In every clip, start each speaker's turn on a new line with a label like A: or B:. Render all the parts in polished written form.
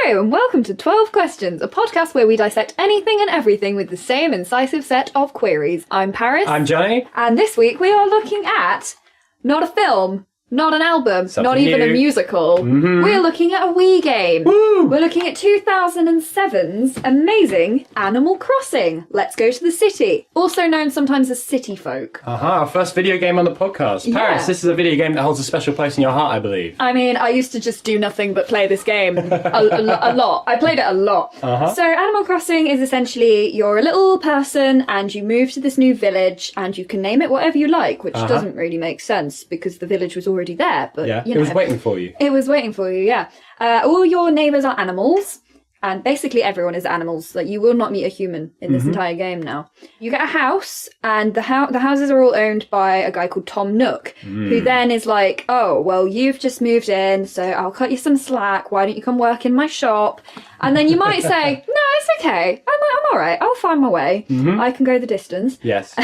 A: Hello and welcome to 12 Questions, a podcast where we dissect anything and everything with the same incisive set of queries. I'm Paris.
B: I'm Jonny.
A: And this week we are looking at not a film, not an album,
B: Something
A: not even
B: new.
A: a musical. We're looking at a Wii game.
B: Woo!
A: We're looking at 2007's amazing Animal Crossing. Let's go to the city, also known sometimes as City Folk.
B: Our first video game on the podcast.
A: Yeah.
B: Paris, this is a video game that holds a special place in your heart, I believe.
A: I mean, I used to just do nothing but play this game a lot. I played it a lot. So Animal Crossing is essentially you're a little person and you move to this new village and you can name it whatever you like, which doesn't really make sense because the village was already there. But
B: Yeah,
A: you
B: it
A: know,
B: was waiting for you.
A: It was waiting for you, yeah. All your neighbours are animals. And basically everyone is animals. Like, you will not meet a human in this entire game now. You get a house, and the houses are all owned by a guy called Tom Nook, who then is like, oh, well, you've just moved in, so I'll cut you some slack. Why don't you come work in my shop? And then you might say, no, it's okay. I'm all right. I'll find my way. I can go the distance.
B: Yes.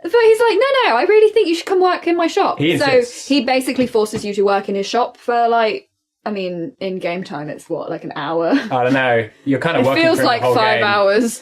A: But he's like, no, I really think you should come work in my shop.
B: He insists.
A: So he basically forces you to work in his shop for in game time, it's like an hour.
B: I don't know. You're kind of
A: It
B: working
A: feels
B: through
A: like
B: the whole
A: 5
B: game.
A: hours.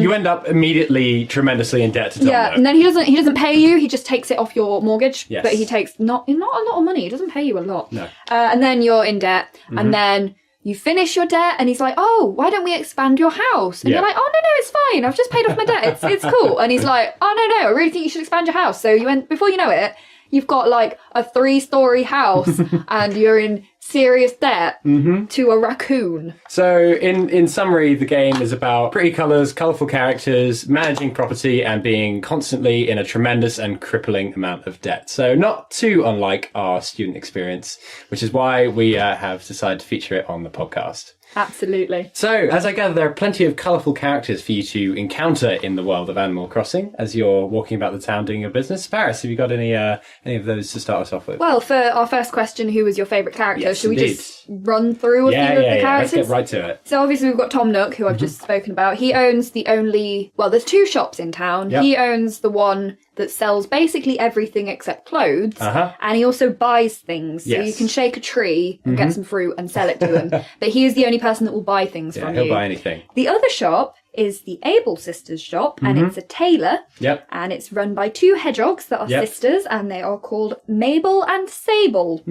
B: You end up immediately tremendously in debt to Tom
A: Yeah,
B: Nook.
A: and then he doesn't pay you. He just takes it off your mortgage.
B: Yes.
A: But he takes not a lot of money. He doesn't pay you a lot.
B: No.
A: And then you're in debt, and then you finish your debt, and he's like, "Oh, why don't we expand your house?" And
B: Yeah.
A: you're like, "Oh no, it's fine. I've just paid off my debt. It's cool." And he's like, "Oh no, I really think you should expand your house." So before you know it, you've got like a 3-story house, and you're in serious debt to a raccoon.
B: So, in summary, the game is about pretty colours, colourful characters, managing property, and being constantly in a tremendous and crippling amount of debt. So, not too unlike our student experience, which is why we have decided to feature it on the podcast.
A: Absolutely.
B: So, as I gather, there are plenty of colourful characters for you to encounter in the world of Animal Crossing as you're walking about the town doing your business. Paris, have you got any of those to start us off with?
A: Well, for our first question, who was your favourite character?
B: Yes,
A: Should we
B: indeed.
A: just run through a few of the
B: Let's
A: characters?
B: get right to it.
A: So obviously we've got Tom Nook, who I've just spoken about. He owns there's 2 shops in town.
B: Yep.
A: He owns the one that sells basically everything except clothes. And he also buys things. So
B: Yes.
A: you can shake a tree and get some fruit and sell it to him. But he is the only person that will buy things
B: Yeah,
A: from
B: he'll
A: you.
B: buy anything.
A: The other shop is the Able Sisters shop, and it's a tailor.
B: Yep.
A: And it's run by 2 hedgehogs that are
B: Yep.
A: sisters, and they are called Mabel and Sable.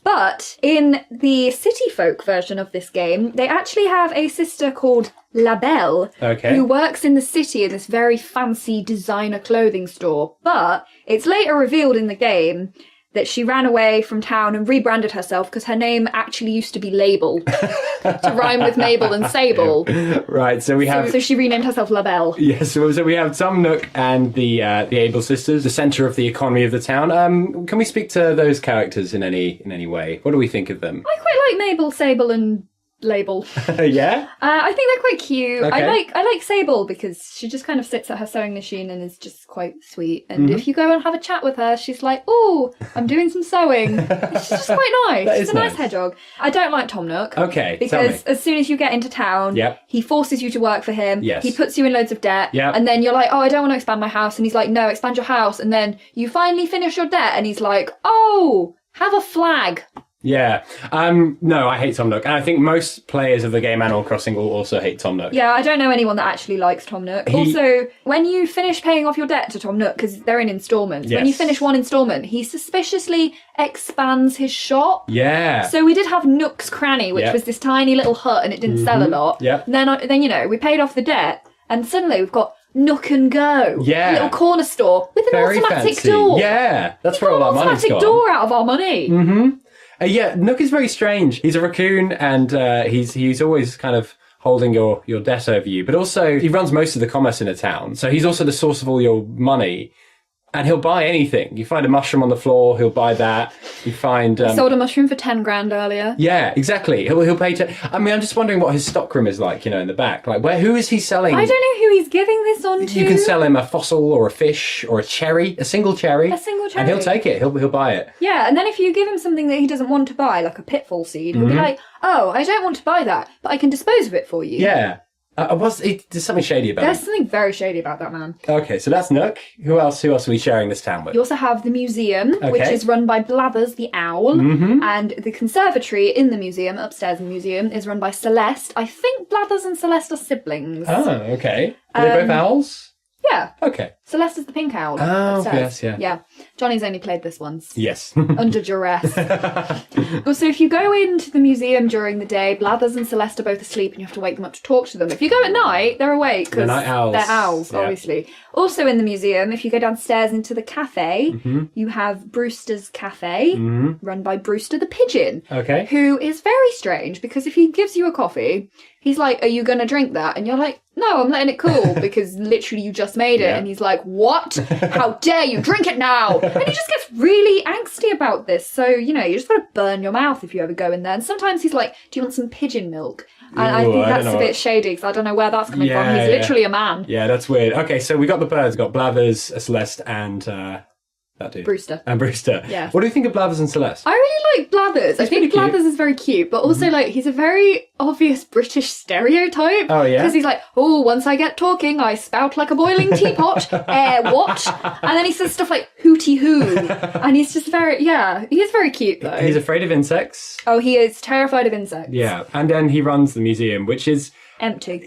A: But in the City Folk version of this game, they actually have a sister called La Belle,
B: Okay.
A: who works in the city in this very fancy designer clothing store. But it's later revealed in the game that she ran away from town and rebranded herself because her name actually used to be Label, to rhyme with Mabel and Sable.
B: Right, so we have...
A: So she renamed herself La Belle.
B: Yes, so we have Tom Nook and the Able Sisters, the centre of the economy of the town. Can we speak to those characters in any way? What do we think of them?
A: I quite like Mabel, Sable and Label.
B: Yeah?
A: I think they're quite cute.
B: Okay.
A: I like Sable because she just kind of sits at her sewing machine and is just quite sweet. And if you go and have a chat with her, she's like, "Oh, I'm doing some sewing." She's just quite nice.
B: That
A: She's
B: is
A: a nice
B: nice.
A: hedgehog. I don't like Tom Nook.
B: Okay, tell
A: Because
B: me.
A: as soon as you get into town,
B: Yep.
A: he forces you to work for him.
B: Yes.
A: He puts you in loads of debt.
B: Yep.
A: And then you're like, "Oh, I don't want to expand my house." And he's like, "No, expand your house." And then you finally finish your debt and he's like, "Oh, have a flag."
B: Yeah. No, I hate Tom Nook. And I think most players of the game Animal Crossing will also hate Tom Nook.
A: Yeah, I don't know anyone that actually likes Tom Nook. Also, when you finish paying off your debt to Tom Nook, because they're in installments, when you
B: Yes.
A: finish one installment, he suspiciously expands his shop.
B: Yeah.
A: So we did have Nook's Cranny, which
B: Yep.
A: was this tiny little hut, and it didn't sell a lot.
B: Yep.
A: And then we paid off the debt, and suddenly we've got Nook and Go,
B: Yeah.
A: a little corner store with an
B: Very
A: automatic
B: fancy.
A: door.
B: Yeah. That's where all our money's
A: Automatic
B: gone.
A: door out of our money.
B: Yeah, Nook is very strange. He's a raccoon and he's always kind of holding your debt over you. But also, he runs most of the commerce in a town. So he's also the source of all your money. And he'll buy anything. You find a mushroom on the floor, he'll buy that. You find...
A: Sold a mushroom for 10 grand earlier.
B: Yeah, exactly. He'll pay to... I mean, I'm just wondering what his stockroom is like, in the back. Like, who is he selling?
A: I don't know who he's giving this on to.
B: You can sell him a fossil or a fish or a cherry, a single cherry.
A: A single cherry.
B: And he'll take it. He'll buy it.
A: Yeah, and then if you give him something that he doesn't want to buy, like a pitfall seed, he'll be like, "Oh, I don't want to buy that, but I can dispose of it for you."
B: Yeah. There's something shady about
A: There's
B: him.
A: something very shady about that man.
B: Okay, so that's Nook. Who else are we sharing this town with?
A: You also have the museum, which
B: Okay.
A: is run by Blathers the owl, and the conservatory in the museum, upstairs in the museum, is run by Celeste. I think Blathers and Celeste are siblings.
B: Oh, okay. Are they both owls?
A: Yeah.
B: Okay.
A: Celeste is the pink owl.
B: Oh,
A: upstairs.
B: yes, yeah.
A: Yeah. Johnny's only played this once.
B: Yes.
A: Under duress. Also, if you go into the museum during the day, Blathers and Celeste are both asleep and you have to wake them up to talk to them. If you go at night, they're awake because
B: They're night owls.
A: they're owls,
B: Yeah.
A: obviously. Also in the museum, if you go downstairs into the cafe, you have Brewster's Cafe, run by Brewster the Pigeon,
B: Okay.
A: who is very strange because if he gives you a coffee, he's like, are you going to drink that? And you're like, no, I'm letting it cool because literally you just made it.
B: Yeah.
A: And he's like, what? How dare you drink it now? And he just gets really angsty about this. So, you just got to burn your mouth if you ever go in there. And sometimes he's like, do you want some pigeon milk? And I
B: Ooh,
A: think
B: I
A: that's
B: don't
A: a
B: know
A: bit shady because I don't know where that's coming from.
B: Yeah,
A: He's
B: yeah.
A: literally a man.
B: Yeah, that's weird. Okay, so we got the birds. Got Blathers, Celeste, and that dude.
A: Brewster.
B: And Brewster.
A: Yeah.
B: What do you think of Blathers and Celeste?
A: I really like Blathers. I
B: pretty
A: think
B: cute.
A: Blathers is very cute, but also he's a very obvious British stereotype.
B: Oh, yeah?
A: Because he's like, oh, once I get talking, I spout like a boiling teapot. What? And then he says stuff like hooty hoo. And he's just he's very cute though.
B: He's afraid of insects.
A: Oh, he is terrified of insects.
B: Yeah, and then he runs the museum, which is
A: Empty.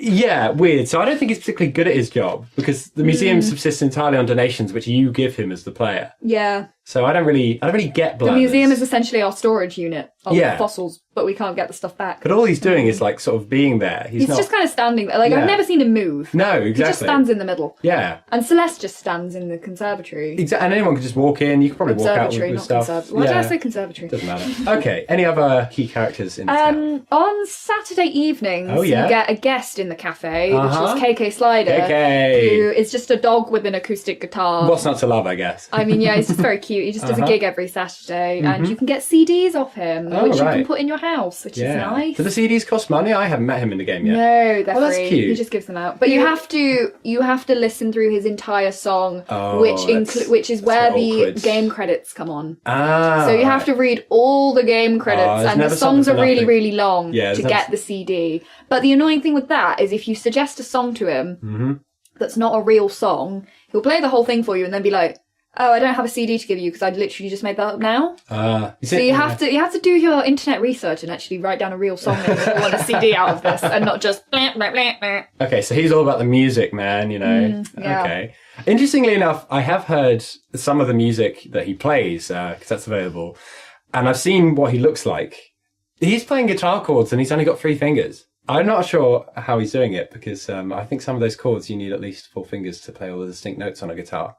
B: weird. So I don't think he's particularly good at his job because the museum subsists entirely on donations which you give him as the player.
A: Yeah.
B: So I don't really get Blathers.
A: The museum is essentially our storage unit of
B: Yeah.
A: fossils, but we can't get the stuff back.
B: But all he's doing is like sort of being there. He's not.
A: He's just kind of standing there. Like,
B: Yeah.
A: I've never seen him move.
B: No, exactly.
A: He just stands in the middle.
B: Yeah.
A: And Celeste just stands in the conservatory.
B: Exactly. And anyone can just walk in. You could probably walk out
A: Observatory,
B: with
A: not
B: stuff.
A: conservatory. Why did I say conservatory?
B: Doesn't matter. Okay. Any other key characters in the town?
A: On Saturday evenings,
B: Oh, yeah?
A: you get a guest in the cafe,
B: Uh-huh.
A: which is KK Slider,
B: KK.
A: who is just a dog with an acoustic guitar.
B: What's not to love, I guess.
A: I mean, yeah, he's just very cute. He just does a gig every Saturday, and you can get CDs off him,
B: Oh,
A: which you
B: right.
A: can put in your house, which is nice.
B: Do the CDs cost money? I haven't met him in the game yet.
A: No, they're
B: Oh, that's
A: free.
B: cute.
A: He just gives them out, but you have to listen through his entire song,
B: Oh,
A: which is where
B: a bit
A: the
B: awkward.
A: game credits come on.
B: Ah.
A: So you have to read all the game credits,
B: there's
A: and the
B: never
A: songs
B: something
A: are
B: for
A: really,
B: nothing.
A: really long
B: Yeah,
A: to
B: there's
A: get
B: never-
A: the CD. But the annoying thing with that is if you suggest a song to him that's not a real song, he'll play the whole thing for you and then be like, oh, I don't have a CD to give you because I literally just made that up now. So you have to do your internet research and actually write down a real song if you want a CD out of this and not just blah, blah, blah, blah.
B: Okay, so he's all about the music, man,
A: yeah.
B: Okay. Interestingly enough, I have heard some of the music that he plays, because that's available, and I've seen what he looks like. He's playing guitar chords and he's only got 3 fingers. I'm not sure how he's doing it because I think some of those chords you need at least 4 fingers to play all the distinct notes on a guitar.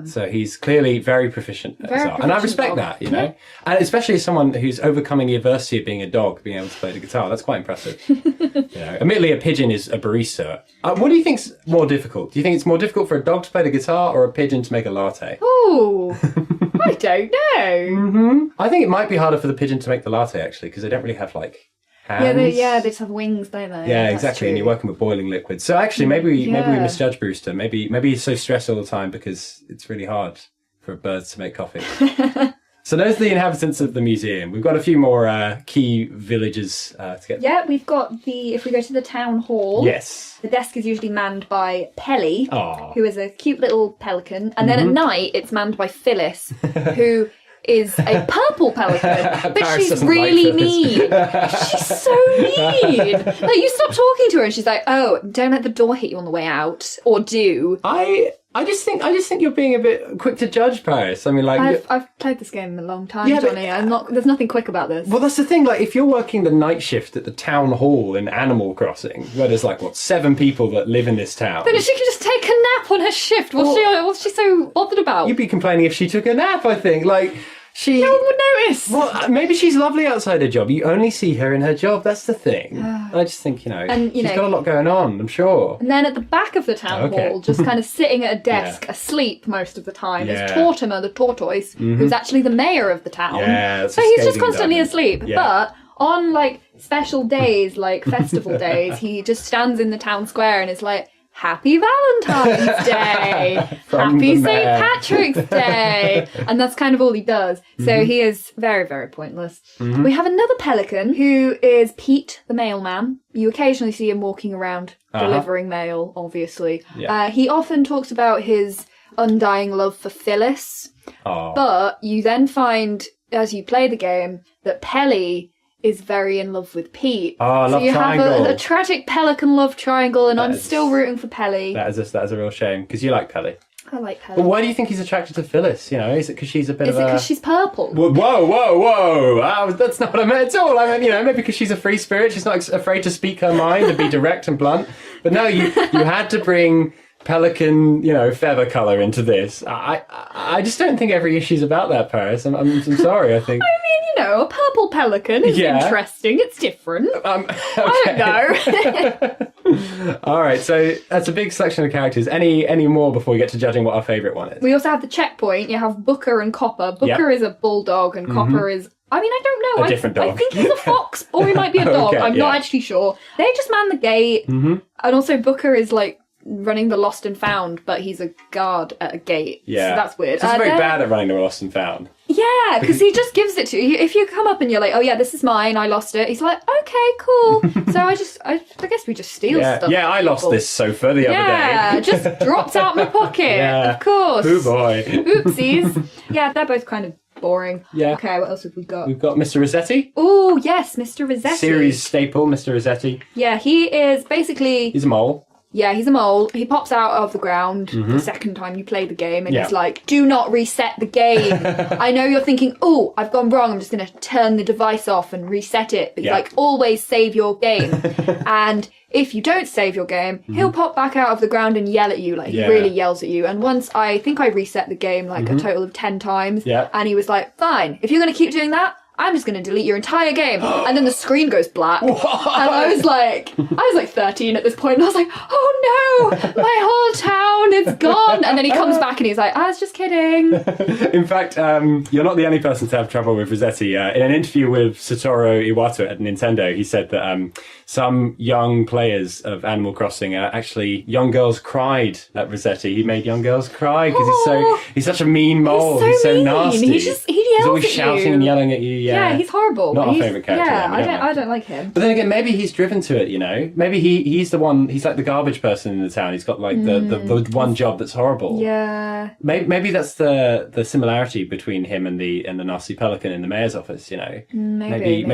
B: So he's clearly very proficient at his art. And I respect
A: dog.
B: that, And especially as someone who's overcoming the adversity of being a dog, being able to play the guitar. That's quite impressive. Admittedly, a pigeon is a barista. What do you think's more difficult? Do you think it's more difficult for a dog to play the guitar or a pigeon to make a latte?
A: Oh, I don't know.
B: I think it might be harder for the pigeon to make the latte, actually, because they don't really have, like, hands.
A: They just have wings, don't they?
B: Yeah,
A: That's
B: exactly.
A: true.
B: And you're working with boiling liquid. So actually, maybe we misjudge Brewster. Maybe he's so stressed all the time because it's really hard for birds to make coffee. So those are the inhabitants of the museum. We've got a few more key villages to get.
A: Yeah, we've got if we go to the town hall.
B: Yes.
A: The desk is usually manned by Pelly,
B: Aw.
A: who is a cute little pelican. And then at night, it's manned by Phyllis, who is a purple pelican. But
B: Paris
A: she's
B: doesn't like
A: really
B: Phyllis.
A: mean. She's so mean. Like, you stop talking to her and she's like, oh, don't let the door hit you on the way out. Or do.
B: I just think you're being a bit quick to judge, Paris. I mean, like,
A: I've played this game a long time,
B: Yeah, but-
A: Johnny. There's nothing quick about this.
B: well, that's the thing. Like, if you're working the night shift at the town hall in Animal Crossing, where there's 7 people that live in this town,
A: Then she can just take a nap on her shift. What's she so bothered about?
B: you'd be complaining if she took a nap. I think, like, she.
A: No one would notice.
B: Well, maybe she's lovely outside her job. You only see her in her job. That's the thing. I just think,
A: And,
B: she's got a lot going on, I'm sure.
A: And then at the back of the town
B: Okay.
A: hall, just kind of sitting at a desk, asleep most of the time,
B: Yeah.
A: is Tortimer the tortoise, who's actually the mayor of the town.
B: Yeah, that's
A: so
B: a
A: he's just
B: scathing
A: constantly
B: indictment.
A: asleep.
B: Yeah.
A: But on, special days, like festival days, he just stands in the town square and is like, Happy Valentine's Day,
B: From
A: Happy
B: the
A: St.
B: mayor.
A: Patrick's Day. And that's kind of all he does. So he is very, very pointless. We have another pelican who is Pete, the mailman. You occasionally see him walking around delivering mail, obviously.
B: Yeah.
A: He often talks about his undying love for Phyllis.
B: Oh.
A: But you then find, as you play the game, that Pelly is very in love with Pete.
B: Oh,
A: so
B: love
A: you
B: triangle.
A: have a tragic pelican love triangle, and I'm
B: is-
A: still rooting for Pelly.
B: That is a real shame, because you like Pelly.
A: I like Pelly.
B: But why do you think he's attracted to Phyllis? You know, is it because she's a bit
A: Is
B: of
A: it
B: a...
A: because she's purple?
B: Whoa. That's not what I meant at all. I meant, maybe because she's a free spirit, she's not afraid to speak her mind and be direct and blunt. But no, you had to bring pelican, feather colour into this. I just don't think every issue's about that, Paris. I'm sorry, I think...
A: A purple pelican is interesting. It's different.
B: Okay.
A: I don't know.
B: All right, so that's a big selection of characters. Any more before we get to judging what our favourite one is?
A: We also have the checkpoint. You have Booker and Copper. Booker is a bulldog and Copper is... I don't know.
B: A different dog.
A: I think he's a fox or he might be a dog.
B: Okay,
A: I'm not actually sure. They just man the gate. And also Booker is running the lost and found, but he's a guard at a gate.
B: Yeah.
A: So that's weird.
B: He's very bad at running the lost and found.
A: Yeah, because he just gives it to you. If you come up and you're like, oh yeah, this is mine, I lost it. He's like, okay, cool. So I guess we just steal stuff.
B: Yeah, I lost this sofa the other day.
A: Yeah, just drops out my pocket.
B: Yeah.
A: Of course.
B: Oh boy.
A: Oopsies. Yeah, they're both kind of boring.
B: Yeah.
A: Okay, what else have we got?
B: We've got Mr. Rossetti.
A: Oh, yes, Mr. Rossetti.
B: Series staple, Mr. Rossetti.
A: Yeah, he is basically...
B: He's a mole.
A: Yeah, he's a mole. He pops out of the ground the second time you play the game, and he's like, do not reset the game. I know you're thinking, oh, I've gone wrong, I'm just going to turn the device off and reset it. But he's like, always save your game. And if you don't save your game, he'll pop back out of the ground and yell at you. He really yells at you. And once I think I reset the game a total of 10 times.
B: Yeah.
A: And he was like, fine, if you're going to keep doing that, I'm just going to delete your entire game. And then the screen goes black.
B: What?
A: And I was like 13 at this point. And I was like, oh no, my whole town is gone. And then he comes back and he's like, I was just kidding.
B: In fact, you're not the only person to have trouble with Rossetti. In an interview with Satoru Iwata at Nintendo, he said that some young players of Animal Crossing, actually, young girls cried at Rossetti. He made young girls cry because he's such a mean mole. He's so
A: mean.
B: nasty.
A: He yells
B: He's always
A: at
B: shouting
A: you.
B: and yelling at you.
A: Yeah, he's horrible.
B: Not our favourite character.
A: Yeah,
B: then.
A: I don't like him.
B: But then again, maybe he's driven to it, Maybe he's the one, he's like the garbage person in the town. He's got the one job that's horrible.
A: Yeah.
B: Maybe that's the similarity between him and the nasty pelican in the mayor's office, Maybe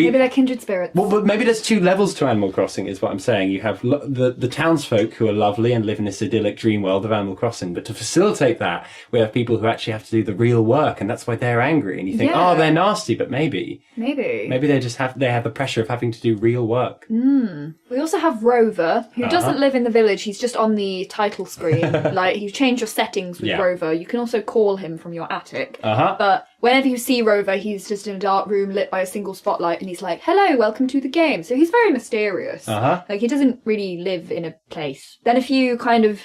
A: they're kindred spirits.
B: Well, but maybe there's two levels to Animal Crossing, is what I'm saying. You have the townsfolk who are lovely and live in this idyllic dream world of Animal Crossing, but to facilitate that, we have people who actually have to do the real work, and that's why they're angry. And you think, oh, they're nasty, but maybe they just have the pressure of having to do real work.
A: We also have Rover, who doesn't live in the village. He's just on the title screen. You change your settings with Rover. You can also call him from your attic. But whenever you see Rover, he's just in a dark room lit by a single spotlight, and he's like, hello, welcome to the game. So he's very mysterious. He doesn't really live in a place. Then a few kind of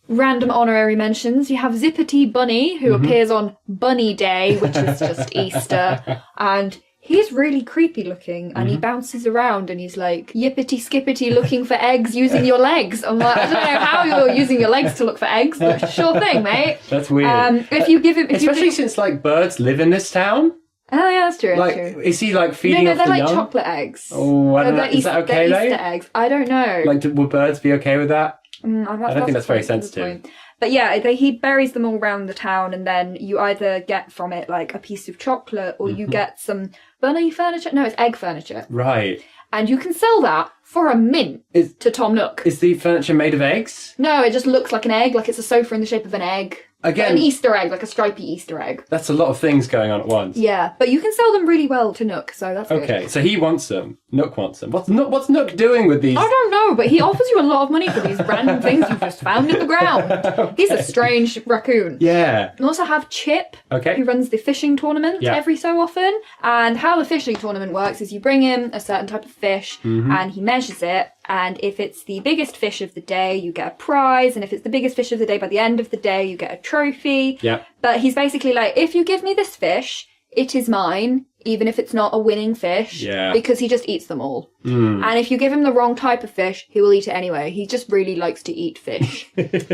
A: random honorary mentions. You have Zippity Bunny, who appears on Bunny Day, which is just Easter. And he's really creepy looking, and he bounces around, and he's like, yippity skippity looking for eggs using your legs. I'm like, I don't know how you're using your legs to look for eggs, but sure thing, mate.
B: That's weird.
A: If you give him...
B: Especially since, birds live in this town.
A: Oh, yeah, that's true. That's true.
B: Is he, feeding off the young?
A: No, they're like chocolate eggs.
B: Oh, I don't know. Is that okay, though?
A: Easter eggs. I don't know.
B: Will birds be okay with that? I don't think that's very sensitive.
A: But yeah, he buries them all around the town, and then you either get from it a piece of chocolate, or you get some bunny furniture. No, it's egg furniture.
B: Right.
A: And you can sell that for a mint to Tom Nook.
B: Is the furniture made of eggs?
A: No, it just looks like an egg, like it's a sofa in the shape of an egg.
B: Again,
A: an Easter egg, like a stripy Easter egg.
B: That's a lot of things going on at once.
A: Yeah, but you can sell them really well to Nook, so that's good.
B: Okay, so he wants them. Nook wants them. What's Nook doing with these?
A: I don't know, but he offers you a lot of money for these random things you've just found in the ground. Okay. He's a strange raccoon.
B: Yeah.
A: We also have Chip, who runs the fishing tournament every so often. And how the fishing tournament works is you bring him a certain type of fish, and he measures it. And if it's the biggest fish of the day, you get a prize. And if it's the biggest fish of the day, by the end of the day, you get a trophy.
B: Yeah.
A: But he's basically like, if you give me this fish, it is mine. even if it's not a winning fish,
B: Yeah.
A: because he just eats them all. And if you give him the wrong type of fish, he will eat it anyway. He just really likes to eat fish.
B: Is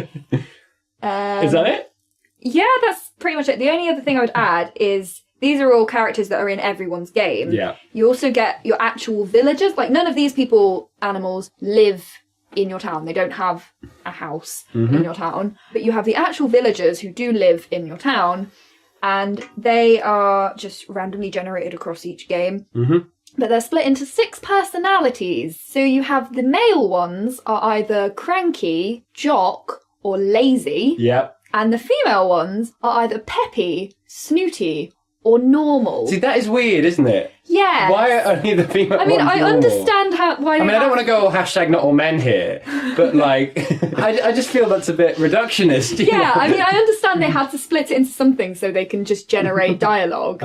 B: that it?
A: Yeah, that's pretty much it. The only other thing I would add is these are all characters that are in everyone's game.
B: Yeah.
A: You also get your actual villagers. Like, none of these animals, live in your town. They don't have a house in your town. But you have the actual villagers who do live in your town, and they are just randomly generated across each game. But they're split into 6 personalities. So you have the male ones are either cranky, jock, or lazy.
B: Yep.
A: And the female ones are either peppy, snooty, or normal.
B: See, that is weird, isn't it?
A: Yeah.
B: Why are only the female ones
A: I
B: normal?
A: understand why.
B: I mean, I don't want to go hashtag not all men here, but like, I just feel that's a bit reductionist. You know?
A: I mean, I understand they had to split it into something so they can just generate dialogue.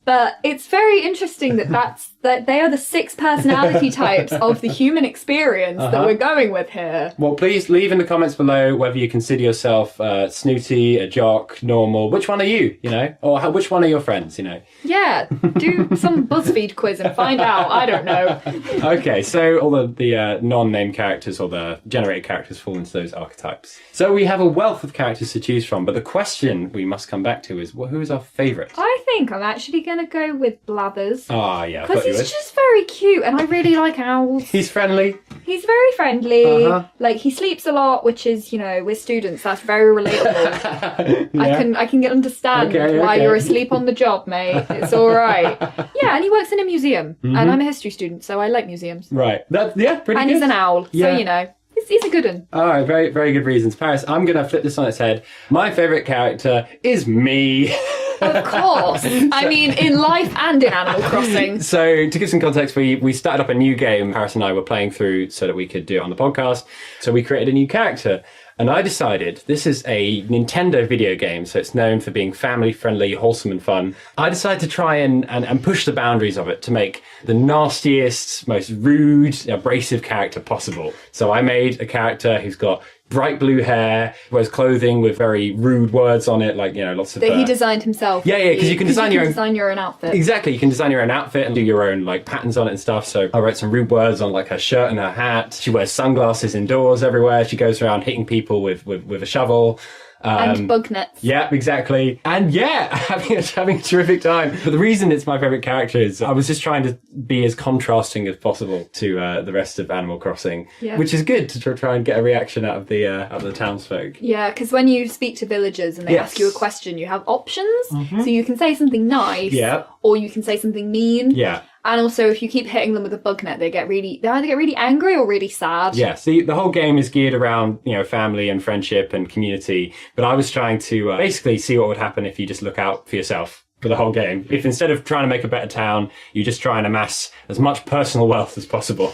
A: But it's very interesting that they are the 6 personality types of the human experience that we're going with here.
B: Well, please leave in the comments below whether you consider yourself snooty, a jock, normal. Which one are you? You know, or which one are your friends? You know.
A: Yeah, do some BuzzFeed quiz and find out. I don't know.
B: Okay, so all the non-named characters or the generated characters fall into those archetypes. So we have a wealth of characters to choose from, but the question we must come back to is, who is our favourite?
A: I think I'm actually going to go with Blathers.
B: Ah, yeah, I
A: because
B: thought you
A: he's
B: would.
A: just very cute, and I really like owls.
B: He's friendly.
A: He's very friendly. Like, he sleeps a lot, which is, you know, we're students. That's very relatable.
B: Yeah.
A: I can understand why you're asleep on the job, mate. It's all right. Yeah, and he works in a museum, and I'm a history student, so I like museums.
B: Right. Pretty good.
A: And he's an owl, so you know. He's a good one.
B: All right, very, very good reasons. Paris, I'm going to flip this on its head. My favourite character is me.
A: Of course. I mean, in life and in Animal Crossing.
B: So, to give some context, we started up a new game Paris and I were playing through so that we could do it on the podcast. So we created a new character. And I decided, this is a Nintendo video game, so it's known for being family-friendly, wholesome and fun. I decided to try and push the boundaries of it to make the nastiest, most rude, abrasive character possible. So I made a character who's got bright blue hair, wears clothing with very rude words on it, like, you know, lots of...
A: That he designed himself.
B: Yeah, because you can design your
A: own outfit.
B: Exactly, you can design your own outfit and do your own, like, patterns on it and stuff. So I wrote some rude words on, like, her shirt and her hat. She wears sunglasses indoors everywhere. She goes around hitting people with a shovel.
A: And bug nets.
B: Yeah, exactly. And yeah, having a terrific time. But the reason it's my favourite character is I was just trying to be as contrasting as possible to the rest of Animal Crossing, which is good to try and get a reaction out of the townsfolk.
A: Yeah, because when you speak to villagers and they ask you a question, you have options. So you can say something nice, or you can say something mean.
B: Yeah.
A: And also, if you keep hitting them with a bug net, they either get really angry or really sad.
B: Yeah, see, the whole game is geared around, you know, family and friendship and community. But I was trying to basically see what would happen if you just look out for yourself for the whole game. If instead of trying to make a better town, you just try and amass as much personal wealth as possible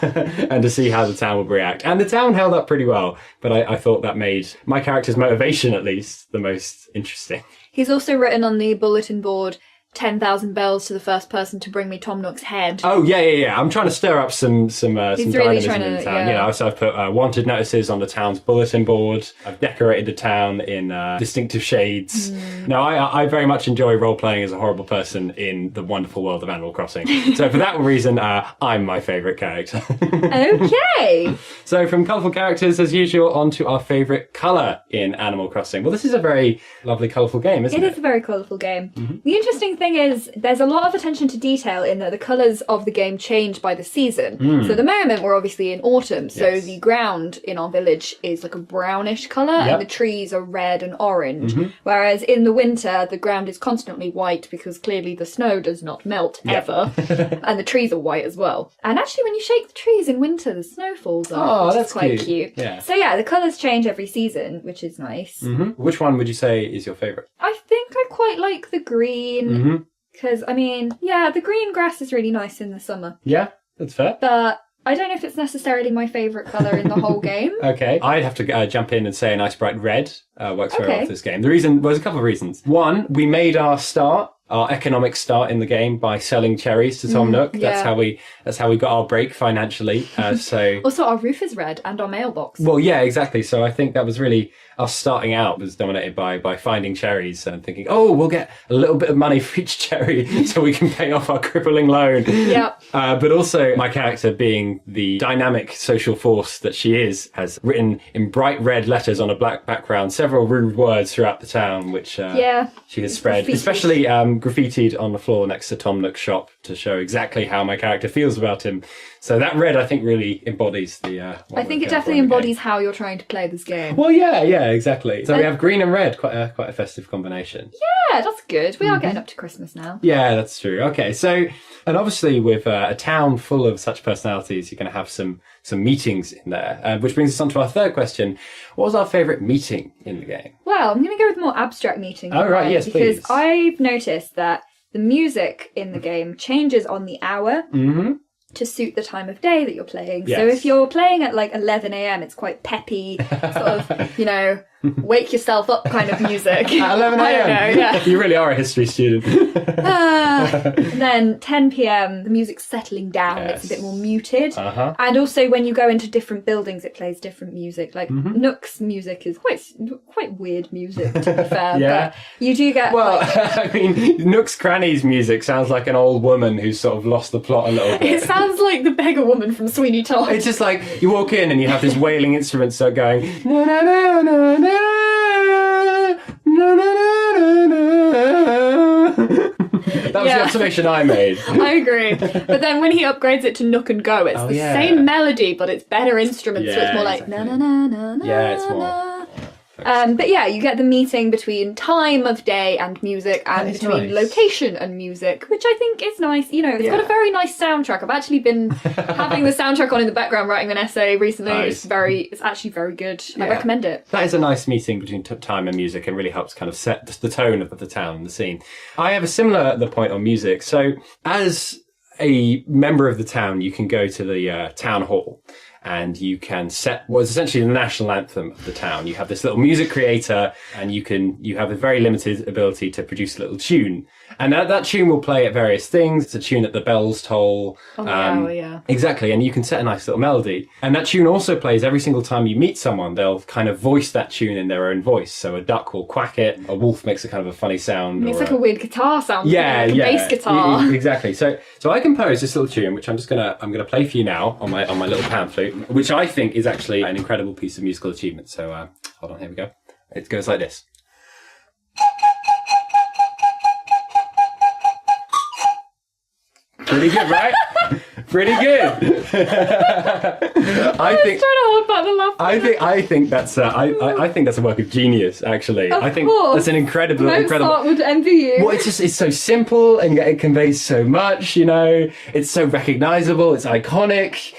B: and to see how the town would react. And the town held up pretty well, but I thought that made my character's motivation, at least, the most interesting.
A: He's also written on the bulletin board, 10,000 bells to the first person to bring me Tom Nook's head.
B: Oh, yeah. I'm trying to stir up some dynamism
A: really
B: in the town.
A: yeah.
B: You know, so I've put wanted notices on the town's bulletin board. I've decorated the town in distinctive shades. Now, I very much enjoy role-playing as a horrible person in the wonderful world of Animal Crossing. So for that reason, I'm my favourite character.
A: Okay.
B: So from colourful characters, as usual, on to our favourite colour in Animal Crossing. Well, this is a very lovely, colourful game, isn't it?
A: It is a very colourful game. The interesting thing is there's a lot of attention to detail in that the colours of the game change by the season. So at the moment we're obviously in autumn, so the ground in our village is like a brownish colour and the trees are red and orange, whereas in the winter the ground is constantly white because clearly the snow does not melt ever and the trees are white as well. And actually when you shake the trees in winter the snow falls off, which is quite cute.
B: Yeah.
A: So yeah, the colours change every season, which is nice.
B: Which one would you say is your favourite?
A: I think I quite like the green. Because, I mean, yeah, the green grass is really nice in the summer.
B: Yeah, that's fair.
A: But I don't know if it's necessarily my favourite colour in the whole game.
B: Okay. I'd have to jump in and say a nice bright red works very well for this game. The reason, there's a couple of reasons. One, we made our start our economic start in the game by selling cherries to Tom Nook.
A: yeah.
B: That's how we got our break financially. So
A: Also, our roof is red and our mailbox.
B: well, yeah, exactly. So I think that was really us starting out was dominated by finding cherries and thinking, oh, we'll get a little bit of money for each cherry so we can pay off our crippling loan.
A: Yep.
B: But also my character, being the dynamic social force that she is, has written in bright red letters on a black background several rude words throughout the town, which she has spread,
A: Graffiti.
B: especially graffitied on the floor next to Tom Nook's shop to show exactly how my character feels about him. So that red, I think, really embodies the...
A: I think it definitely embodies how you're trying to play this game.
B: Well, yeah, exactly. So we have green and red, quite a festive combination.
A: Yeah, that's good. We are getting up to Christmas now.
B: Yeah, that's true. Okay, so, and obviously with a town full of such personalities, you're going to have some meetings in there, which brings us on to our third question. What was our favourite meeting in the game?
A: Well, I'm going to go with more abstract meetings.
B: Oh, right, yes,
A: because
B: please.
A: I've noticed that the music in the game changes on the hour.
B: Mm-hmm.
A: To suit the time of day that you're playing.
B: Yes.
A: So if you're playing at like 11 a.m, it's quite peppy, sort of, wake yourself up kind of music.
B: At 11 a.m?
A: I don't know, yeah.
B: You really are a history student.
A: And then 10 p.m, the music's settling down,
B: Yes.
A: it's a bit more muted.
B: Uh-huh.
A: And also when you go into different buildings, it plays different music. Like Nook's music is quite weird music, to be fair.
B: Yeah.
A: But you do get...
B: Well, I mean, Nook's Cranny's music sounds like an old woman who's sort of lost the plot a little bit.
A: It sounds like the beggar woman from Sweeney Todd.
B: It's just like you walk in and you have this wailing instrument start going na na na na na na na na na. That was the observation I made.
A: I agree. But then when he upgrades it to Nook and Go, it's the same melody, but it's better instruments, so it's more like na na na na na.
B: Yeah, it's more.
A: na. But yeah, you get the meeting between time of day and music, and between location and music, which I think is nice. It's got a very nice soundtrack. I've actually been having the soundtrack on in the background, writing an essay recently.
B: Nice.
A: It's actually very good.
B: Yeah.
A: I recommend it.
B: That is a nice meeting between time and music, and really helps kind of set the tone of the town and the scene. I have a similar point on music. So as a member of the town, you can go to the town hall. And you can set what is essentially the national anthem of the town. You have this little music creator, and you have a very limited ability to produce a little tune. And that tune will play at various things. It's a tune that the bells toll.
A: Yeah.
B: Exactly. And you can set a nice little melody. And that tune also plays every single time you meet someone. They'll kind of voice that tune in their own voice. So a duck will quack it. A wolf makes a kind of a funny sound.
A: It's like a weird guitar sound.
B: Yeah.
A: Bass guitar.
B: Exactly. So I composed this little tune, which I'm gonna play for you now on my little pan flute, which I think is actually an incredible piece of musical achievement. So hold on, here we go. It goes like this. Pretty good, right? Pretty good. I think.
A: Trying to hold back the laugh.
B: I think that's a work of genius. Actually,
A: Of
B: I think
A: course.
B: that's an incredible.
A: Mozart would envy you.
B: Well, it's so simple and yet it conveys so much. It's so recognisable. It's iconic.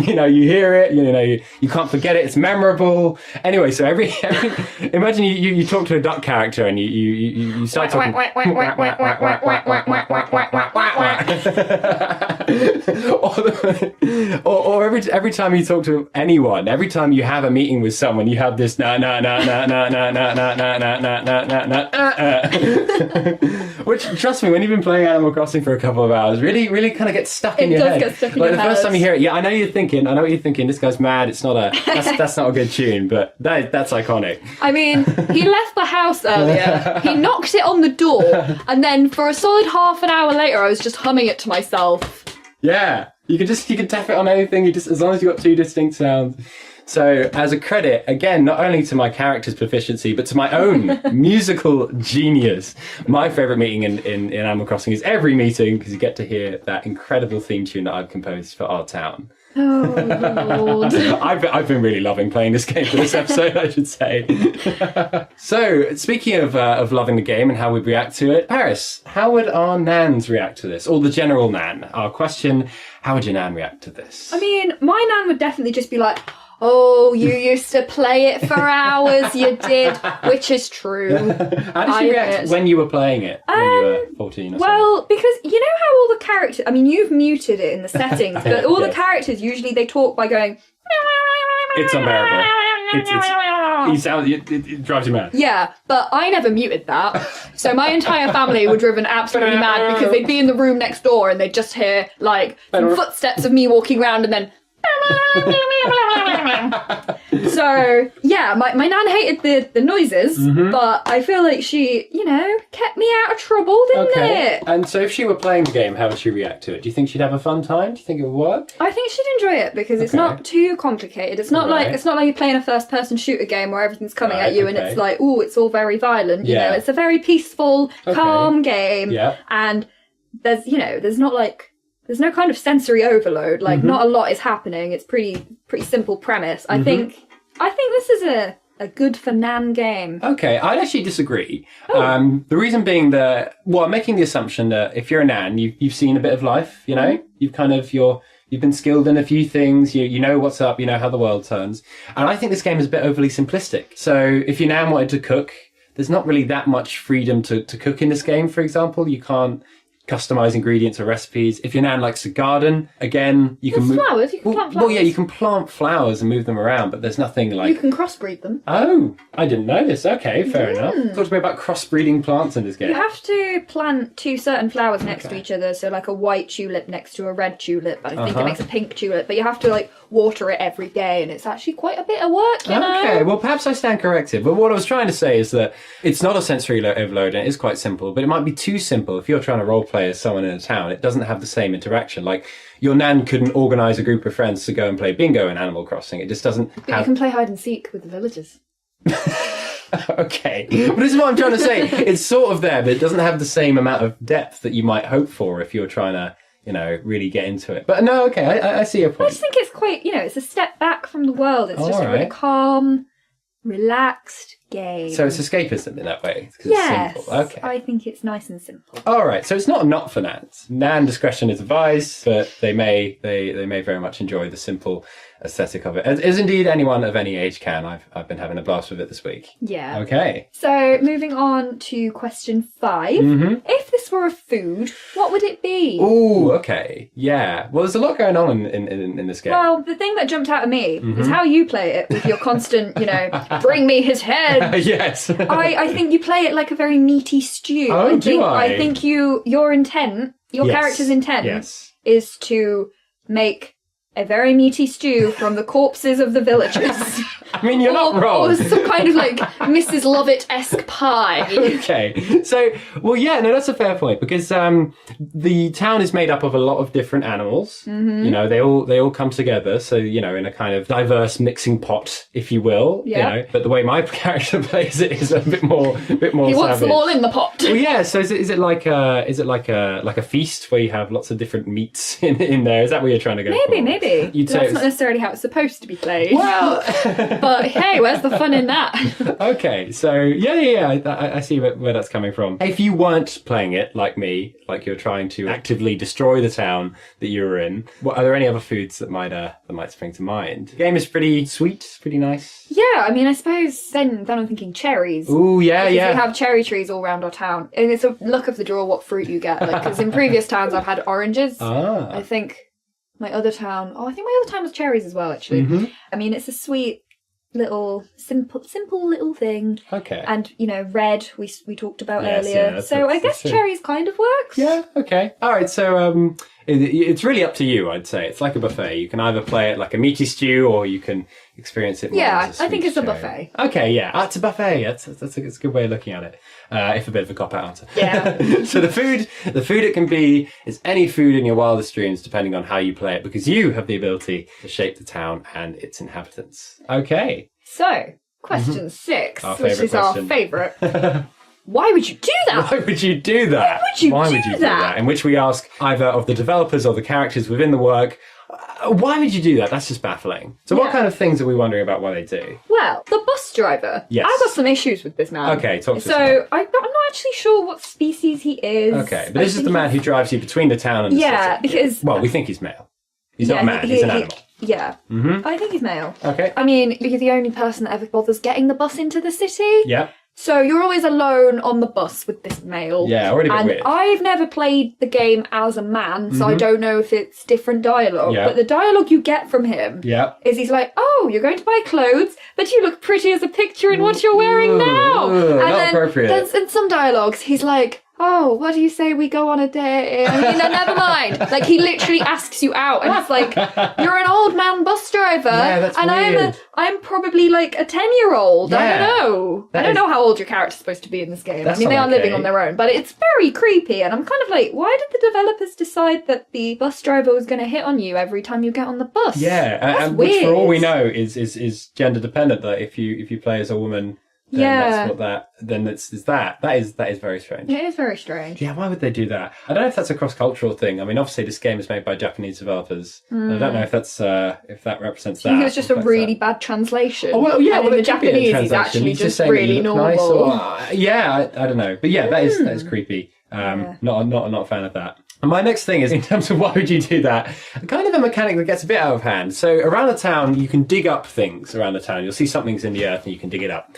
B: You hear it. You can't forget it. It's memorable. Anyway, so every imagine you talk to a duck character and you start talking. or every time you talk to anyone, every time you have a meeting with someone, you have this na na na na na na na na na na na na na. Which, trust me, when you've been playing Animal Crossing for a couple of hours, really kind of gets stuck in your head.
A: It does get stuck in
B: like
A: your
B: the
A: head.
B: first time you hear it, I know what you're thinking. This guy's mad. It's not that's not a good tune, but that's iconic.
A: I mean, he left the house earlier, he knocked it on the door, and then for a solid half an hour later, I was just humming it to myself.
B: Yeah, you can tap it on anything. As long as you've got two distinct sounds. So, as a credit, again, not only to my character's proficiency, but to my own musical genius, my favourite meeting in Animal Crossing is every meeting, because you get to hear that incredible theme tune that I've composed for our town.
A: Oh, Lord.
B: I've been really loving playing this game for this episode, I should say. So, speaking of loving the game and how we react to it, Paris, how would our nans react to this? Or the general nan? Our question, how would your nan react to this?
A: I mean, my nan would definitely just be like, oh, you used to play it for hours, you did, which is true.
B: How did she react when you were playing it, when you were 14 or so?
A: Well, because you know how all the characters, I mean, you've muted it in the settings, but all the characters, usually they talk by going...
B: It's unbearable. He sounds. It drives you mad.
A: Yeah, but I never muted that. So my entire family were driven absolutely mad because they'd be in the room next door and they'd just hear, like, some footsteps of me walking around and then... So, yeah, my nan hated the noises, but I feel like she, kept me out of trouble, didn't it?
B: And so if she were playing the game, how would she react to it? Do you think she'd have a fun time? Do you think it would work?
A: I think she'd enjoy it because it's not too complicated. It's not like you're playing a first-person shooter game where everything's coming at you and it's like, ooh, it's all very violent. You know, it's a very peaceful, calm game. Yeah. And there's no kind of sensory overload. Like, not a lot is happening. It's pretty simple premise. I think this is a good for Nan game.
B: Okay, I'd actually disagree. The reason being that, I'm making the assumption that if you're a Nan, you've seen a bit of life, you've been skilled in a few things, you know what's up, you know how the world turns. And I think this game is a bit overly simplistic. So if your Nan wanted to cook, there's not really that much freedom to cook in this game, for example. You can't customize ingredients or recipes. If your Nan likes to garden, again, you can move
A: flowers. You can plant flowers.
B: Well, yeah, you can plant flowers and move them around, but there's nothing like...
A: You can crossbreed them.
B: Oh, I didn't know this. Okay, fair enough. Talk to me about crossbreeding plants in this game.
A: You have to plant two certain flowers next to each other, so like a white tulip next to a red tulip. I think it makes a pink tulip, but you have to water it every day, and it's actually quite a bit of work, you know?
B: Okay, well, perhaps I stand corrected, but what I was trying to say is that it's not a sensory overload, and it is quite simple, but it might be too simple if you're trying to roleplay as someone in a town. It doesn't have the same interaction. Like, your Nan couldn't organise a group of friends to go and play bingo in Animal Crossing. It just doesn't
A: But you can play hide and seek with the villagers.
B: Okay, but this is what I'm trying to say. It's sort of there, but it doesn't have the same amount of depth that you might hope for if you're trying to really get into it. But no, okay, I see your point.
A: I just think it's quite, it's a step back from the world. It's just a really calm, relaxed game.
B: So it's escapism in that way.
A: Yes,
B: it's simple. Okay.
A: I think it's nice and simple.
B: All right, so it's not for Nans. Nan discretion is advised, but they may very much enjoy the simple aesthetic of it, as indeed anyone of any age can. I've been having a blast with it this week.
A: Yeah.
B: Okay.
A: So moving on to question 5. If this were a food, what would it be?
B: Ooh, okay. Yeah. Well, there's a lot going on in this game.
A: Well, the thing that jumped out at me is how you play it with your constant, bring me his head.
B: Yes.
A: I think you play it like a very meaty stew.
B: Oh, do I?
A: I think your intent, your character's intent is to make a very meaty stew from the corpses of the villagers.
B: I mean, you're not wrong.
A: Or some kind of Mrs. Lovett-esque pie.
B: Okay. So, well, yeah, no, that's a fair point because the town is made up of a lot of different animals. They all come together. So, in a kind of diverse mixing pot, if you will.
A: Yeah.
B: But the way my character plays it is a bit more
A: He
B: savage.
A: wants them all in the pot.
B: Well, yeah. So is it like a feast where you have lots of different meats in there? Is that where you're trying to go?
A: Maybe. That's not necessarily how it's supposed to be played.
B: Well,
A: but hey, where's the fun in that?
B: Okay, so yeah, I see where that's coming from. If you weren't playing it like me, like you're trying to actively destroy the town that you were in, are there any other foods that might spring to mind? The game is pretty sweet, pretty nice.
A: Yeah, I mean, I suppose then I'm thinking cherries.
B: Ooh, yeah.
A: We have cherry trees all around our town, and it's a luck of the draw what fruit you get. Because in previous towns I've had oranges. I think my other town was cherries as well, actually. I mean, it's a sweet little simple little thing.
B: Okay.
A: And red we talked about earlier. So I guess cherries kind of works.
B: Yeah, okay. All right, so it's really up to you, I'd say. It's like a buffet. You can either play it like a meaty stew or you can experience it more as a
A: I think it's
B: sweet
A: a buffet.
B: Okay, yeah. It's a buffet. That's a good way of looking at it. If a bit of a cop-out answer.
A: Yeah.
B: So the food it can be is any food in your wildest dreams, depending on how you play it, because you have the ability to shape the town and its inhabitants. Okay.
A: So, question 6, which is
B: question.
A: our favourite. Why would you do that?
B: Why would you do that?
A: Why would you do that?
B: In which we ask either of the developers or the characters within the work, why would you do that? That's just baffling. So what kind of things are we wondering about why they do?
A: Well, the bus driver.
B: Yes.
A: I've got some issues with this man.
B: Okay, talk to us.
A: So, I'm not actually sure what species he is.
B: Okay, but this is the man who drives you between the town and the city.
A: Because...
B: Well, we think he's male. He's not a man, he's an animal.
A: Yeah. I think he's male.
B: Okay.
A: I mean, you're the only person that ever bothers getting the bus into the city.
B: Yeah.
A: So you're always alone on the bus with this male.
B: Yeah, already a bit
A: and
B: weird.
A: I've never played the game as a man, so I don't know if it's different dialogue.
B: Yeah.
A: But the dialogue you get from him
B: Yeah.
A: is he's like, "Oh, you're going to buy clothes, but you look pretty as a picture in what you're wearing now."
B: Ooh,
A: And
B: not appropriate.
A: Then in some dialogues, he's like, "Oh, what do you say we go on a date?" I mean, no, never mind. Like, he literally asks you out, and it's like, you're an old man bus driver,
B: Yeah, that's
A: and
B: weird.
A: I'm probably like a 10-year-old. I
B: Yeah.
A: don't know. I don't know how old your character's supposed to be in this game.
B: That's
A: I mean, they
B: not
A: are living
B: okay.
A: on their own, but it's very creepy, and I'm kind of like, why did the developers decide that the bus driver was going to hit on you every time you get on the bus?
B: Yeah,
A: That's
B: and which for
A: weird.
B: all we know is gender dependent. That if you play as a woman, then that's what that is very strange.
A: It is very strange.
B: Yeah, why would they do that? I don't know if that's a cross-cultural thing. I mean, obviously this game is made by Japanese developers. And I don't know if that's if that represents
A: I think
B: that.
A: it was just a really bad translation.
B: Oh, well, yeah,
A: and
B: well,
A: in
B: it
A: the
B: could be a
A: Japanese, he's
B: translation.
A: actually
B: He's
A: just
B: saying that you
A: really
B: look
A: normal.
B: nice or, yeah, I don't know. But yeah, that is creepy. Not a fan of that. And my next thing is, in terms of why would you do that, kind of a mechanic that gets a bit out of hand. So around the town, you can dig up things around the town. You'll see something's in the earth and you can dig it up.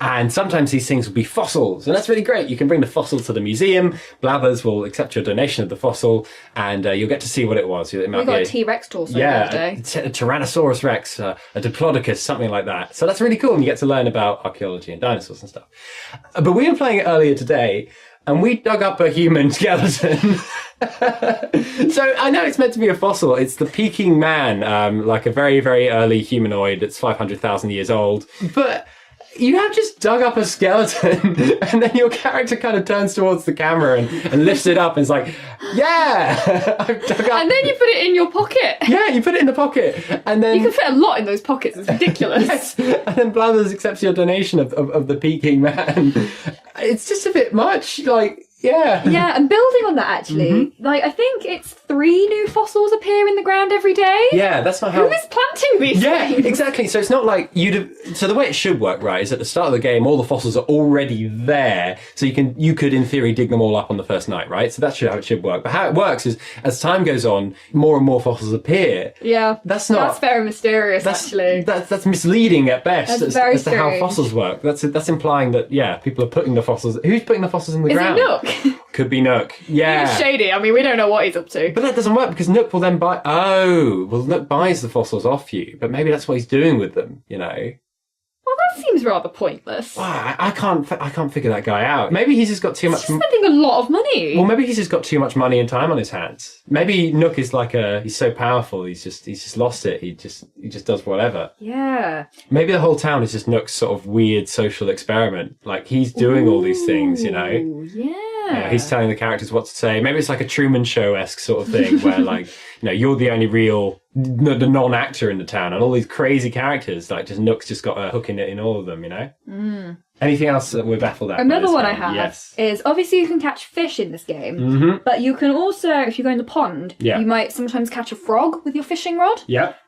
B: And sometimes these things will be fossils, and that's really great. You can bring the fossil to the museum. Blathers will accept your donation of the fossil, and you'll get to see what it was. It might
A: We got
B: be
A: a T-Rex torso the other day.
B: a Tyrannosaurus Rex, a Diplodocus, something like that. So that's really cool, and you get to learn about archaeology and dinosaurs and stuff. But we were playing it earlier today, and we dug up a human skeleton. So I know it's meant to be a fossil. It's the Peking man, like a very, very early humanoid that's 500,000 years old. But you have just dug up a skeleton, and then your character kind of turns towards the camera and lifts it up and is like, yeah, I've dug up.
A: And then you put it in your pocket.
B: Yeah, you put it in the pocket, and then
A: You can fit a lot in those pockets. It's ridiculous.
B: yes, and then Blathers accepts your donation of the Peking man. It's just a bit much, like. Yeah.
A: Yeah, and building on that, actually, like, I think it's 3 new fossils appear in the ground every day.
B: Yeah, that's not how.
A: Who is planting these
B: Yeah,
A: things?
B: exactly. So it's not like so the way it should work, right, is at the start of the game, all the fossils are already there. So you could, in theory, dig them all up on the first night, right? So that's how it should work. But how it works is, as time goes on, more and more fossils appear.
A: Yeah.
B: That's not.
A: That's very mysterious, actually.
B: That's misleading at best
A: That's
B: as,
A: very
B: as to how
A: strange.
B: fossils work. That's implying that, yeah, people are putting the fossils. Who's putting the fossils in the
A: Is
B: ground?
A: it Nook?
B: Could be Nook. Yeah.
A: He's shady. I mean, we don't know what he's up to.
B: But that doesn't work because Nook will then buy. Oh, well, Nook buys the fossils off you, but maybe that's what he's doing with them. You know.
A: Well, that seems rather pointless.
B: Wow, I can't figure that guy out. Maybe he's just got too much.
A: He's spending a lot of money.
B: Well, maybe he's just got too much money and time on his hands. Maybe Nook is like he's so powerful. He's just lost it. He just does whatever.
A: Yeah.
B: Maybe the whole town is just Nook's sort of weird social experiment. Like he's doing all these things, you know.
A: Ooh, yeah.
B: He's telling the characters what to say. Maybe it's like a Truman Show-esque sort of thing where, like, you know, you're the only real, the non-actor in the town, and all these crazy characters, like, Nook's just got a hook in all of them, you know?
A: Mm.
B: Anything else that we're baffled at?
A: Another one I
B: game?
A: have
B: Yes.
A: is, obviously you can catch fish in this game, but you can also, if you go in the pond,
B: Yeah.
A: you might sometimes catch a frog with your fishing rod.
B: Yep.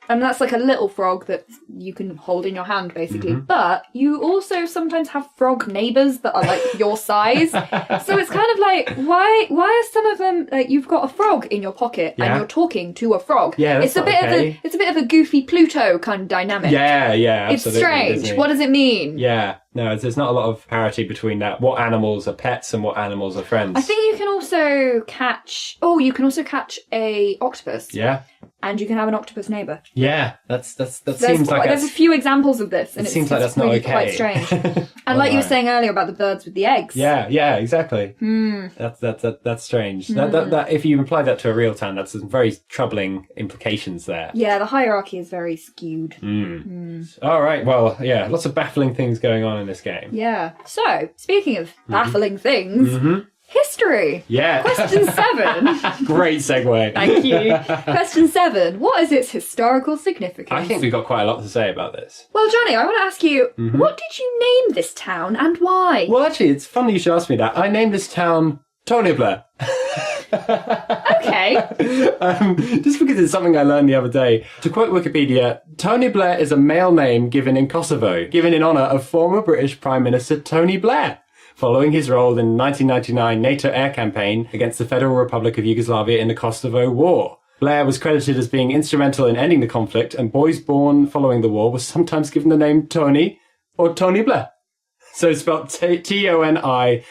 A: And that's like a little frog that you can hold in your hand, basically. But you also sometimes have frog neighbours that are like your size. So it's kind of like, why are some of them like you've got a frog in your pocket and you're talking to a frog?
B: Yeah, that's
A: it's a
B: not
A: bit
B: okay.
A: it's a bit of a goofy Pluto kind of dynamic.
B: Yeah,
A: It's
B: absolutely.
A: strange.
B: Disney.
A: What does it mean?
B: Yeah. No, there's not a lot of parity between that. What animals are pets and what animals are friends.
A: I think you can also catch a octopus.
B: Yeah.
A: And you can have an octopus neighbour.
B: Yeah. That seems like
A: There's a few examles of this, and
B: it seems like that's not
A: really
B: okay.
A: quite strange. And like you were saying earlier about the birds with the eggs.
B: Yeah, exactly. That's strange. That if you apply that to a real town, that's some very troubling implications there.
A: Yeah, the hierarchy is very skewed.
B: All right, well, yeah, lots of baffling things going on in this game.
A: Yeah. So, speaking of baffling things, history.
B: Yeah.
A: Question 7.
B: Great segue.
A: Thank you. Question 7. What is its historical significance?
B: I think we've got quite a lot to say about this.
A: Well, Johnny, I want to ask you, what did you name this town and why?
B: Well, actually, it's funny you should ask me that. I named this town Tony Blair.
A: Okay.
B: Just because it's something I learned the other day. To quote Wikipedia, Tony Blair is a male name given in Kosovo, given in honour of former British Prime Minister Tony Blair, following his role in the 1999 NATO air campaign against the Federal Republic of Yugoslavia in the Kosovo War. Blair was credited as being instrumental in ending the conflict, and boys born following the war were sometimes given the name Tony or Tony Blair. So it's spelled Tonibler,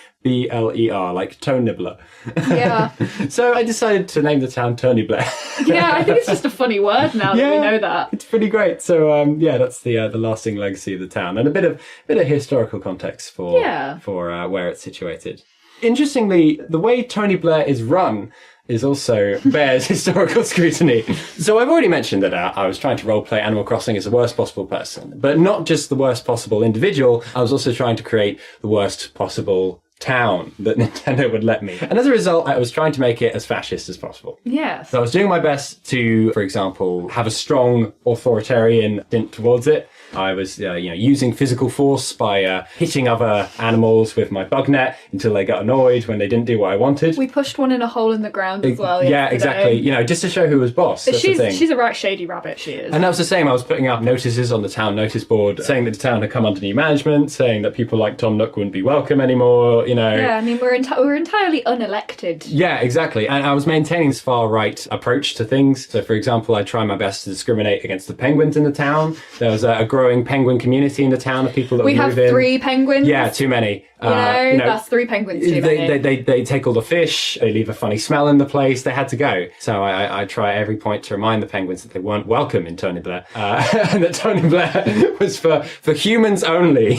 B: like toe nibbler.
A: Yeah.
B: So I decided to name the town Tonibler.
A: Yeah, I think it's just a funny word now that we know that.
B: It's pretty great. So that's the lasting legacy of the town, and a bit of historical context for where it's situated. Interestingly, the way Tony Blair is run is also bears historical scrutiny. So I've already mentioned that I was trying to roleplay Animal Crossing as the worst possible person, but not just the worst possible individual. I was also trying to create the worst possible town that Nintendo would let me. And as a result, I was trying to make it as fascist as possible.
A: Yes.
B: So I was doing my best to, for example, have a strong authoritarian dint towards it. I was, using physical force by hitting other animals with my bug net until they got annoyed when they didn't do what I wanted.
A: We pushed one in a hole in the ground as well.
B: Yeah, exactly. Just to show who was boss. That's the thing.
A: She's a right shady rabbit, she is.
B: And that was the same. I was putting up notices on the town notice board saying that the town had come under new management, saying that people like Tom Nook wouldn't be welcome anymore, Yeah,
A: I mean, we're entirely unelected.
B: Yeah, exactly. And I was maintaining this far-right approach to things. So, for example, I try my best to discriminate against the penguins in the town. There was a growing penguin community in the town of people that would move in. We have
A: 3 penguins.
B: Yeah, too many.
A: That's 3 penguins too many.
B: They take all the fish. They leave a funny smell in the place. They had to go. So I try at every point to remind the penguins that they weren't welcome in Tony Blair, and that Tony Blair was for humans only.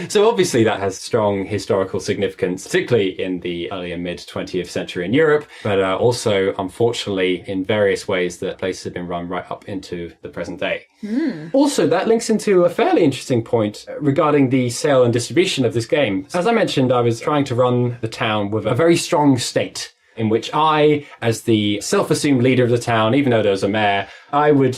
B: So obviously that has strong historical significance, particularly in the early and mid 20th century in Europe, but also, unfortunately, in various ways that places have been run right up into the present day. Also, that links into a fairly interesting point regarding the sale and distribution of this game. As I mentioned, I was trying to run the town with a very strong state, in which I, as the self-assumed leader of the town, even though there was a mayor, I would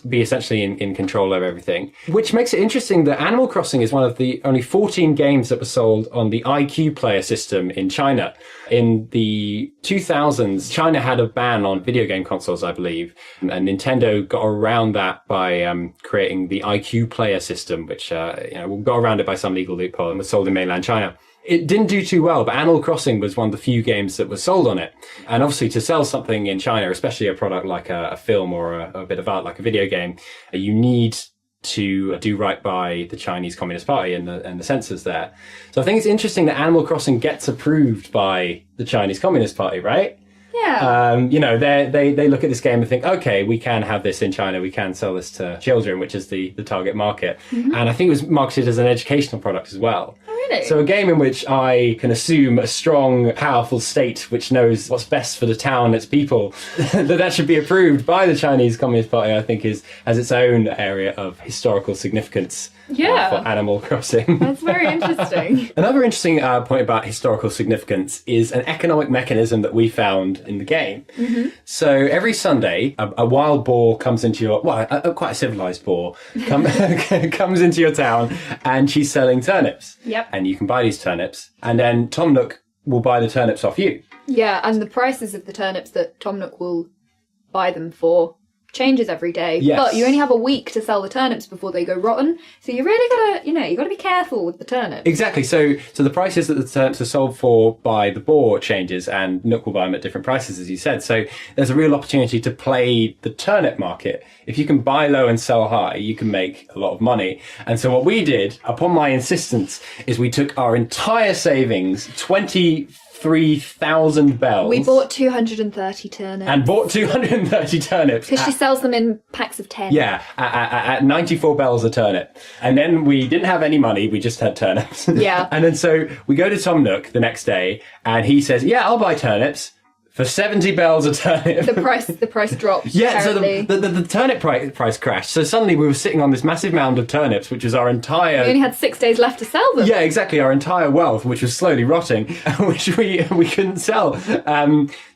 B: be essentially in control of everything. Which makes it interesting that Animal Crossing is one of the only 14 games that were sold on the IQ player system in China. In the 2000s, China had a ban on video game consoles, I believe, and Nintendo got around that by creating the IQ player system, which got around it by some legal loophole and was sold in mainland China. It didn't do too well, but Animal Crossing was one of the few games that was sold on it. And obviously to sell something in China, especially a product like a film or a bit of art like a video game, you need to do right by the Chinese Communist Party and the censors there. So I think it's interesting that Animal Crossing gets approved by the Chinese Communist Party, right?
A: Yeah.
B: They look at this game and think, okay, we can have this in China. We can sell this to children, which is the target market. Mm-hmm. And I think it was marketed as an educational product as well.
A: Really?
B: So a game in which I can assume a strong, powerful state which knows what's best for the town and its people, that should be approved by the Chinese Communist Party, I think has its own area of historical significance for Animal Crossing.
A: That's very interesting.
B: Another interesting point about historical significance is an economic mechanism that we found in the game. Mm-hmm. So every Sunday, a wild boar comes into your, quite a civilized boar, comes into your town, and she's selling turnips.
A: Yep.
B: And you can buy these turnips, and then Tom Nook will buy the turnips off you. Yeah,
A: and the prices of the turnips that Tom Nook will buy them for changes every day.
B: Yes.
A: But you only have a week to sell the turnips before they go rotten. So you really gotta be careful with the turnips.
B: Exactly. So the prices that the turnips are sold for by the boar changes, and Nook will buy them at different prices, as you said. So there's a real opportunity to play the turnip market. If you can buy low and sell high, you can make a lot of money. And so what we did, upon my insistence, is we took our entire savings, 23,000 bells.
A: We bought 230 turnips.
B: And bought 230 turnips.
A: Because she sells them in packs of 10.
B: Yeah, at 94 bells a turnip. And then we didn't have any money, we just had turnips.
A: Yeah.
B: And then so we go to Tom Nook the next day, and he says, yeah, I'll buy turnips. For 70 bells a turnip.
A: The price dropped.
B: Yeah,
A: terribly.
B: so the turnip price crashed. So suddenly we were sitting on this massive mound of turnips, which was our entire...
A: We only had 6 days left to sell them.
B: Yeah, exactly. Our entire wealth, which was slowly rotting, which we couldn't sell.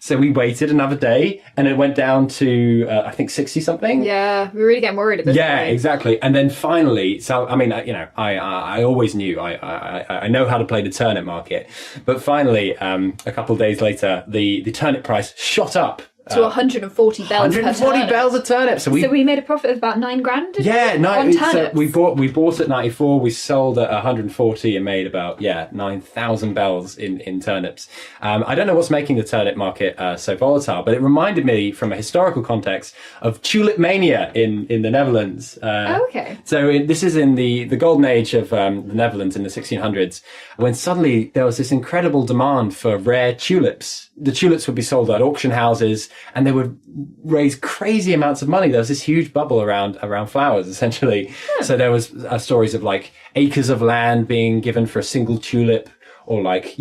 B: So we waited another day, and it went down to, I think, 60-something.
A: Yeah, we were really getting worried at this point.
B: Yeah, exactly. And then finally, so, I mean, I always knew. I know how to play the turnip market. But finally, a couple of days later, the turnip price shot up
A: to 140 bells per
B: 140
A: turnip.
B: bells a turnip. So
A: we made a profit of about $9,000. On
B: so
A: turnips.
B: we bought at 94, we sold at 140 and made about 9,000 bells in turnips. I don't know what's making the turnip market so volatile, but it reminded me from a historical context of tulip mania in the Netherlands.
A: Okay.
B: So this is in the golden age of the Netherlands in the 1600s, when suddenly there was this incredible demand for rare tulips. The tulips would be sold at auction houses, and they would raise crazy amounts of money. There was this huge bubble around flowers, essentially. So there was stories of like acres of land being given for a single tulip, or like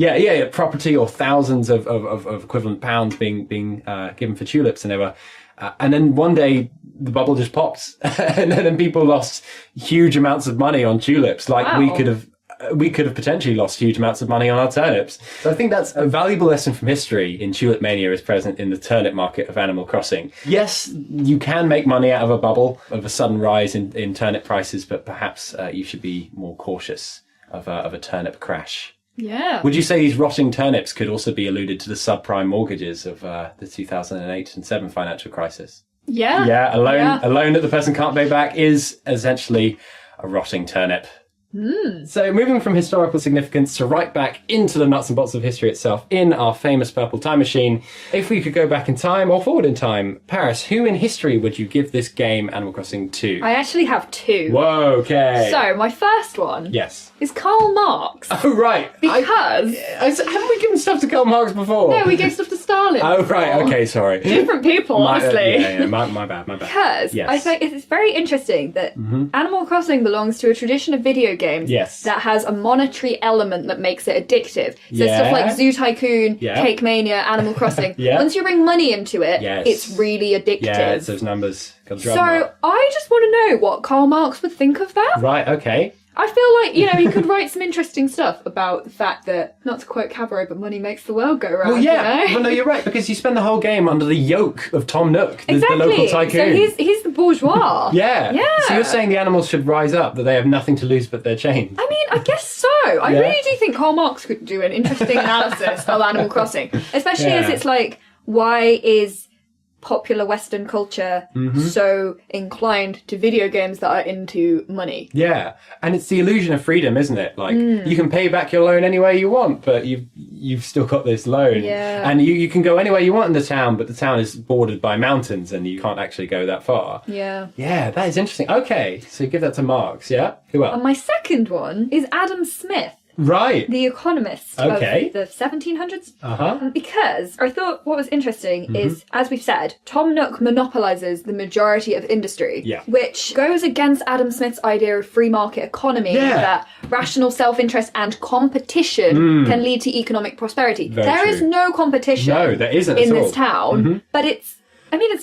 B: property, or thousands of equivalent pounds being given for tulips, and they were. And then one day the bubble just popped, and then people lost huge amounts of money on tulips. Like
A: Wow.
B: we could have potentially lost huge amounts of money on our turnips. So I think that's a valuable lesson from history in tulip mania is present in the turnip market of Animal Crossing. Yes, you can make money out of a bubble, of a sudden rise in turnip prices, but perhaps you should be more cautious of a turnip crash.
A: Yeah.
B: Would you say these rotting turnips could also be alluded to the subprime mortgages of the 2008 and 7 financial crisis?
A: Yeah.
B: Yeah, a loan that the person can't pay back is essentially a rotting turnip. So moving from historical significance to right back into the nuts and bolts of history itself in our famous purple time machine, if we could go back in time or forward in time, Paris, who in history would you give this game Animal Crossing to?
A: I actually have 2.
B: Whoa, okay.
A: So my first one
B: Yes.
A: is Karl Marx.
B: Oh, right.
A: Because...
B: haven't we given stuff to Karl Marx before?
A: No, we gave stuff to Stalin.
B: Oh, right,
A: before.
B: okay, sorry.
A: Different people, honestly.
B: My bad.
A: Because
B: Yes.
A: I think it's very interesting that Animal Crossing belongs to a tradition of video games
B: Yes.
A: that has a monetary element that makes it addictive. So
B: Yeah.
A: stuff like Zoo Tycoon,
B: Yeah.
A: Cake Mania, Animal Crossing.
B: Yeah.
A: Once you bring money into it,
B: Yes.
A: it's really addictive.
B: Yeah, it's those numbers. Got the drum
A: So
B: mark.
A: I just want to know what Karl Marx would think of that.
B: Right, okay.
A: I feel like, he could write some interesting stuff about the fact that, not to quote Cabaret, but money makes the world go round,
B: Well, yeah.
A: you know?
B: Well, no, you're right, because you spend the whole game under the yoke of Tom Nook, the
A: Exactly.
B: local tycoon.
A: So he's the bourgeois.
B: Yeah.
A: Yeah.
B: So you're saying the animals should rise up, that they have nothing to lose but their chains?
A: I mean, I guess so. I
B: Yeah.
A: really do think Karl Marx could do an interesting analysis of Animal Crossing, especially as
B: Yeah.
A: it's like, why is popular Western culture
B: Mm-hmm.
A: so inclined to video games that are into money?
B: Yeah. And it's the illusion of freedom, isn't it? Like, you can pay back your loan any way you want, but you've still got this loan.
A: Yeah.
B: And you can go anywhere you want in the town, but the town is bordered by mountains and you can't actually go that far.
A: Yeah.
B: Yeah, that is interesting. Okay, so give that to Marx, yeah? Who else?
A: And my second one is Adam Smith,
B: Right.
A: the economist
B: Okay.
A: of the 1700s.
B: Uh-huh.
A: Because I thought what was interesting
B: Mm-hmm.
A: is, as we've said, Tom Nook monopolises the majority of industry,
B: Yeah.
A: which goes against Adam Smith's idea of free market economy,
B: Yeah.
A: that rational self-interest and competition can lead to economic prosperity.
B: Very
A: There is
B: true.
A: no competition
B: No, there isn't
A: in
B: at all.
A: this town, but it's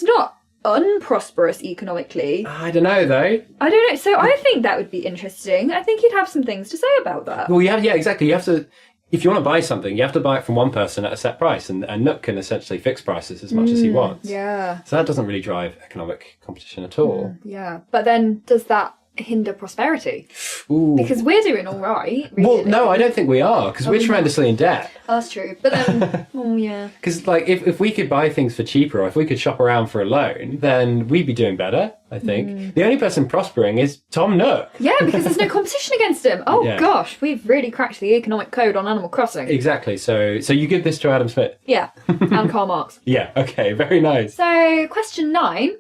A: not unprosperous economically.
B: I don't know, though.
A: I don't know. So I think that would be interesting. I think he'd have some things to say about that.
B: Well, yeah, exactly. You have to, if you want to buy something, you have to buy it from one person at a set price, and Nook can essentially fix prices as much as he wants.
A: Yeah.
B: So that doesn't really drive economic competition at all.
A: Yeah. But then does that hinder prosperity?
B: Ooh.
A: Because we're doing all right. Really.
B: Well, no, I don't think we are, because we're tremendously in debt.
A: Oh, that's true. But then, yeah.
B: Because, like, if we could buy things for cheaper, or if we could shop around for a loan, then we'd be doing better, I think. The only person prospering is Tom Nook.
A: Yeah, because there's no competition against him. Oh,
B: Yeah.
A: gosh, we've really cracked the economic code on Animal Crossing.
B: Exactly. So you give this to Adam Smith?
A: Yeah, and Karl Marx.
B: Yeah, okay, very nice.
A: So, question 9.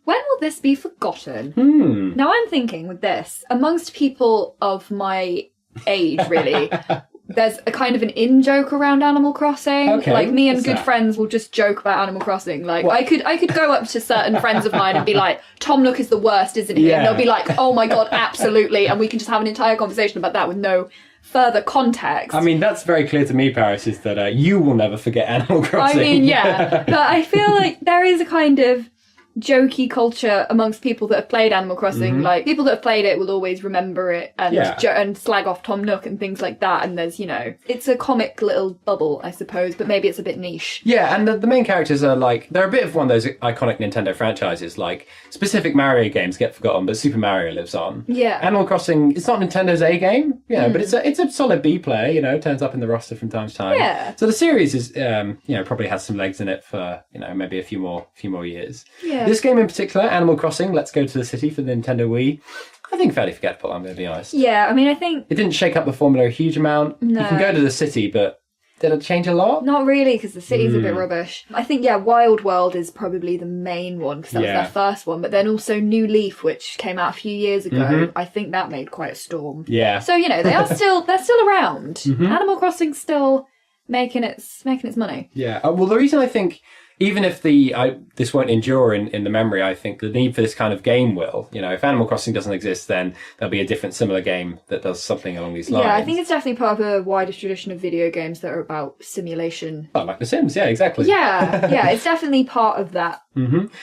A: When will this be forgotten? Now, I'm thinking with this, amongst people of my age, really, there's a kind of an in-joke around Animal Crossing.
B: Okay,
A: Like, me and
B: what's
A: good
B: that?
A: friends will just joke about Animal Crossing. Like, I could go up to certain friends of mine and be like, Tom Nook is the worst, isn't he?
B: Yeah.
A: And they'll be like, oh my god, absolutely. And we can just have an entire conversation about that with no further context.
B: I mean, that's very clear to me, Paris, is that you will never forget Animal Crossing.
A: I mean, yeah. But I feel like there is a kind of jokey culture amongst people that have played Animal Crossing. Like, people that have played it will always remember it and and slag off Tom Nook and things like that. And there's, it's a comic little bubble, I suppose, but maybe it's a bit niche.
B: Yeah, and the main characters are like, they're a bit of one of those iconic Nintendo franchises. Like, specific Mario games get forgotten, but Super Mario lives on.
A: Yeah.
B: Animal Crossing, it's not Nintendo's A game, but it's a solid B player, turns up in the roster from time to time.
A: Yeah.
B: So the series is, probably has some legs in it for, maybe a few more years.
A: Yeah.
B: This game in particular, Animal Crossing, Let's Go to the City for the Nintendo Wii, I think fairly forgettable, I'm going to be honest.
A: Yeah, I mean, I think...
B: It didn't shake up the formula a huge amount.
A: No.
B: You can go to the city, but did it change a lot?
A: Not really, because the city's a bit rubbish. I think, Wild World is probably the main one, because that was their first one. But then also New Leaf, which came out a few years ago, I think that made quite a storm.
B: Yeah.
A: So, they're still around. Animal Crossing's still making its money.
B: Yeah. Well, the reason I think... Even if this won't endure in the memory, I think the need for this kind of game will. If Animal Crossing doesn't exist, then there'll be a different similar game that does something along these lines.
A: Yeah, I think it's definitely part of a wider tradition of video games that are about simulation.
B: Oh, like The Sims, yeah, exactly.
A: Yeah, it's definitely part of that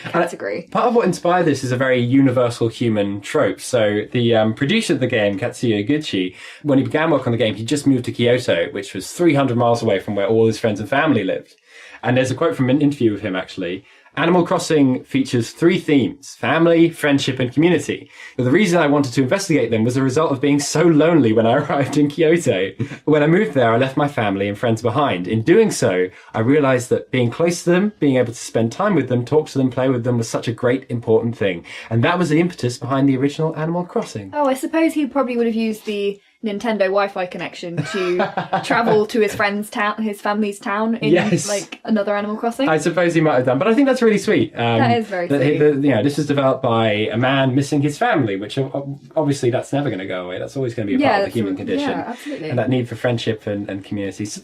A: category.
B: Part of what inspired this is a very universal human trope. So the producer of the game, Katsuya Gucci, when he began work on the game, he just moved to Kyoto, which was 300 miles away from where all his friends and family lived. And there's a quote from an interview with him, actually. Animal Crossing features 3 themes: family, friendship, and community. But the reason I wanted to investigate them was a result of being so lonely when I arrived in Kyoto. When I moved there, I left my family and friends behind. In doing so, I realized that being close to them, being able to spend time with them, talk to them, play with them was such a great, important thing. And that was the impetus behind the original Animal Crossing.
A: Oh, I suppose he probably would have used the Nintendo Wi-Fi connection to travel to his friend's town, his family's town in like another Animal Crossing.
B: I suppose he might have done, but I think that's really sweet.
A: That is very sweet.
B: This was developed by a man missing his family, which obviously that's never going to go away. That's always going to be a part of the human condition.
A: Yeah, absolutely.
B: And that need for friendship and community. So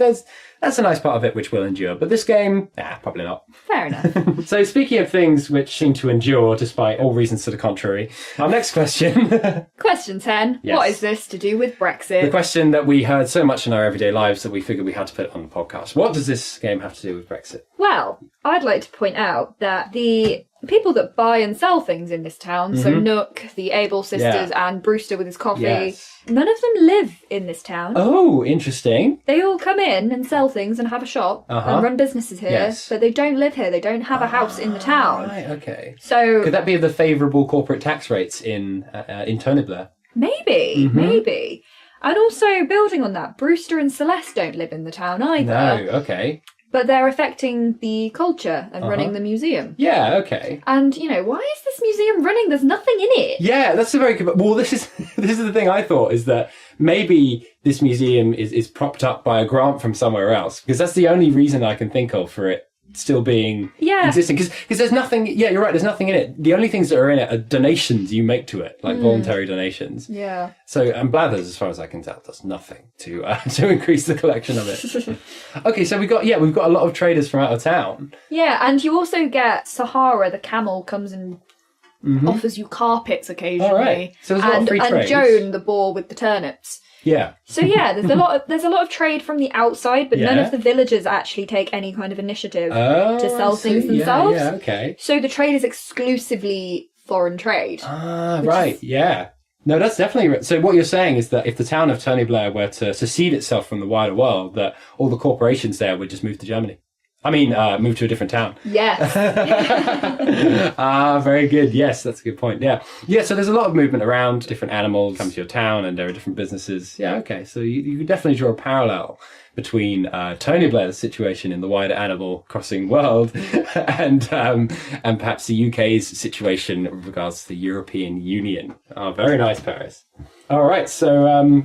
B: that's a nice part of it which will endure. But this game, probably not.
A: Fair enough.
B: So speaking of things which seem to endure despite all reasons to the contrary, our next question.
A: Question 10. Yes. What is this to do with Brexit?
B: The question that we heard so much in our everyday lives that we figured we had to put on the podcast. What does this game have to do with Brexit?
A: Well, I'd like to point out that the people that buy and sell things in this town, so Nook, the Able sisters, and Brewster with his coffee, none of them live in this town.
B: Oh, interesting.
A: They all come in and sell things and have a shop and run businesses here, but they don't live here. They don't have a house in the town.
B: Right, okay.
A: So
B: could that be the favourable corporate tax rates in Tony Blair?
A: Maybe. And also, building on that, Brewster and Celeste don't live in the town either.
B: No, okay.
A: But they're affecting the culture and running the museum.
B: Yeah, okay.
A: And, why is this museum running? There's nothing in it.
B: Yeah, that's a very good... Well, this is the thing I thought, is that maybe this museum is propped up by a grant from somewhere else, because that's the only reason I can think of for it still being existing. Because there's nothing... Yeah, you're right, there's nothing in it. The only things that are in it are donations you make to it, like voluntary donations.
A: Yeah.
B: So, and Blathers, as far as I can tell, does nothing to increase the collection of it. Okay, so we've got a lot of traders from out of town.
A: Yeah, and you also get Sahara, the camel, comes and offers you carpets occasionally.
B: All right. So there's a lot of free trade.
A: And Joan, the boar with the turnips.
B: Yeah.
A: So there's a lot of trade from the outside, but none of the villagers actually take any kind of initiative to sell things themselves.
B: Yeah, okay.
A: So the trade is exclusively foreign trade.
B: Ah, right. Yeah. No, that's definitely right. So what you're saying is that if the town of Tony Blair were to secede itself from the wider world, that all the corporations there would just move to Germany. I mean, move to a different town.
A: Yes.
B: Very good. Yes, that's a good point. Yeah. Yeah, so there's a lot of movement around. Different animals come to your town and there are different businesses. Yeah, okay. So you could definitely draw a parallel between Tony Blair's situation in the wider Animal Crossing world and perhaps the UK's situation with regards to the European Union. Oh, very nice, Paris. All right, so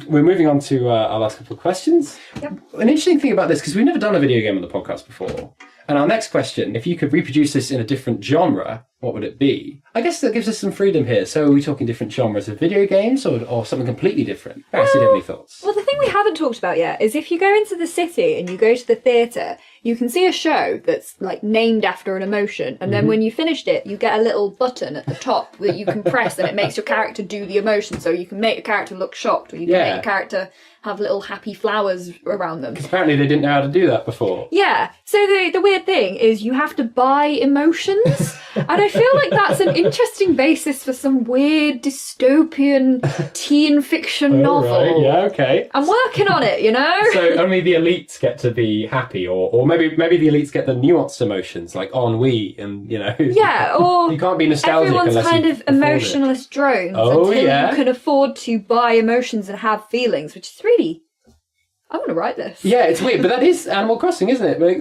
B: we're moving on to our last couple of questions.
A: Yep.
B: An interesting thing about this, because we've never done a video game on the podcast before, and our next question, if you could reproduce this in a different genre, what would it be? I guess that gives us some freedom here. So are we talking different genres of video games or something completely different? Paris, do you have any thoughts?
A: Well, the thing we haven't talked about yet is if you go into the city and you go to the theatre, you can see a show that's like named after an emotion, and then when you finished it, you get a little button at the top that you can press and it makes your character do the emotion. So you can make your character look shocked, or you can make your character have little happy flowers around them.
B: Because apparently they didn't know how to do that before.
A: Yeah. So the weird thing is you have to buy emotions. And I feel like that's an interesting basis for some weird dystopian teen fiction novel.
B: Right, yeah, okay.
A: I'm working on it, you know?
B: So only the elites get to be happy, or maybe the elites get the nuanced emotions like ennui, and
A: Yeah, or
B: you can't be nostalgic
A: everyone's
B: unless
A: kind
B: you
A: of
B: afford it.
A: emotionless drones
B: Oh,
A: until
B: yeah.
A: you can afford to buy emotions and have feelings, which is really... I want to write this.
B: Yeah, it's weird, but that is Animal Crossing, isn't it? Like,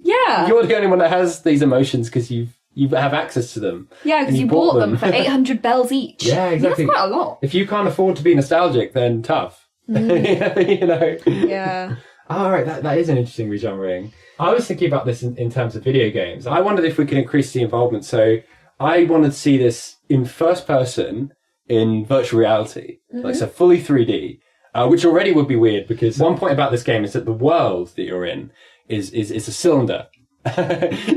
A: Yeah.
B: you're the only one that has these emotions because you have access to them.
A: Yeah, because
B: and
A: you bought them for 800 bells each.
B: Yeah, exactly.
A: That's quite a lot.
B: If you can't afford to be nostalgic, then tough.
A: Yeah.
B: Oh, right, that is an interesting regenering. I was thinking about this in terms of video games. I wondered if we could increase the involvement. So I wanted to see this in first person in virtual reality, like so fully 3D, which already would be weird because one point about this game is that the world that you're in is a cylinder.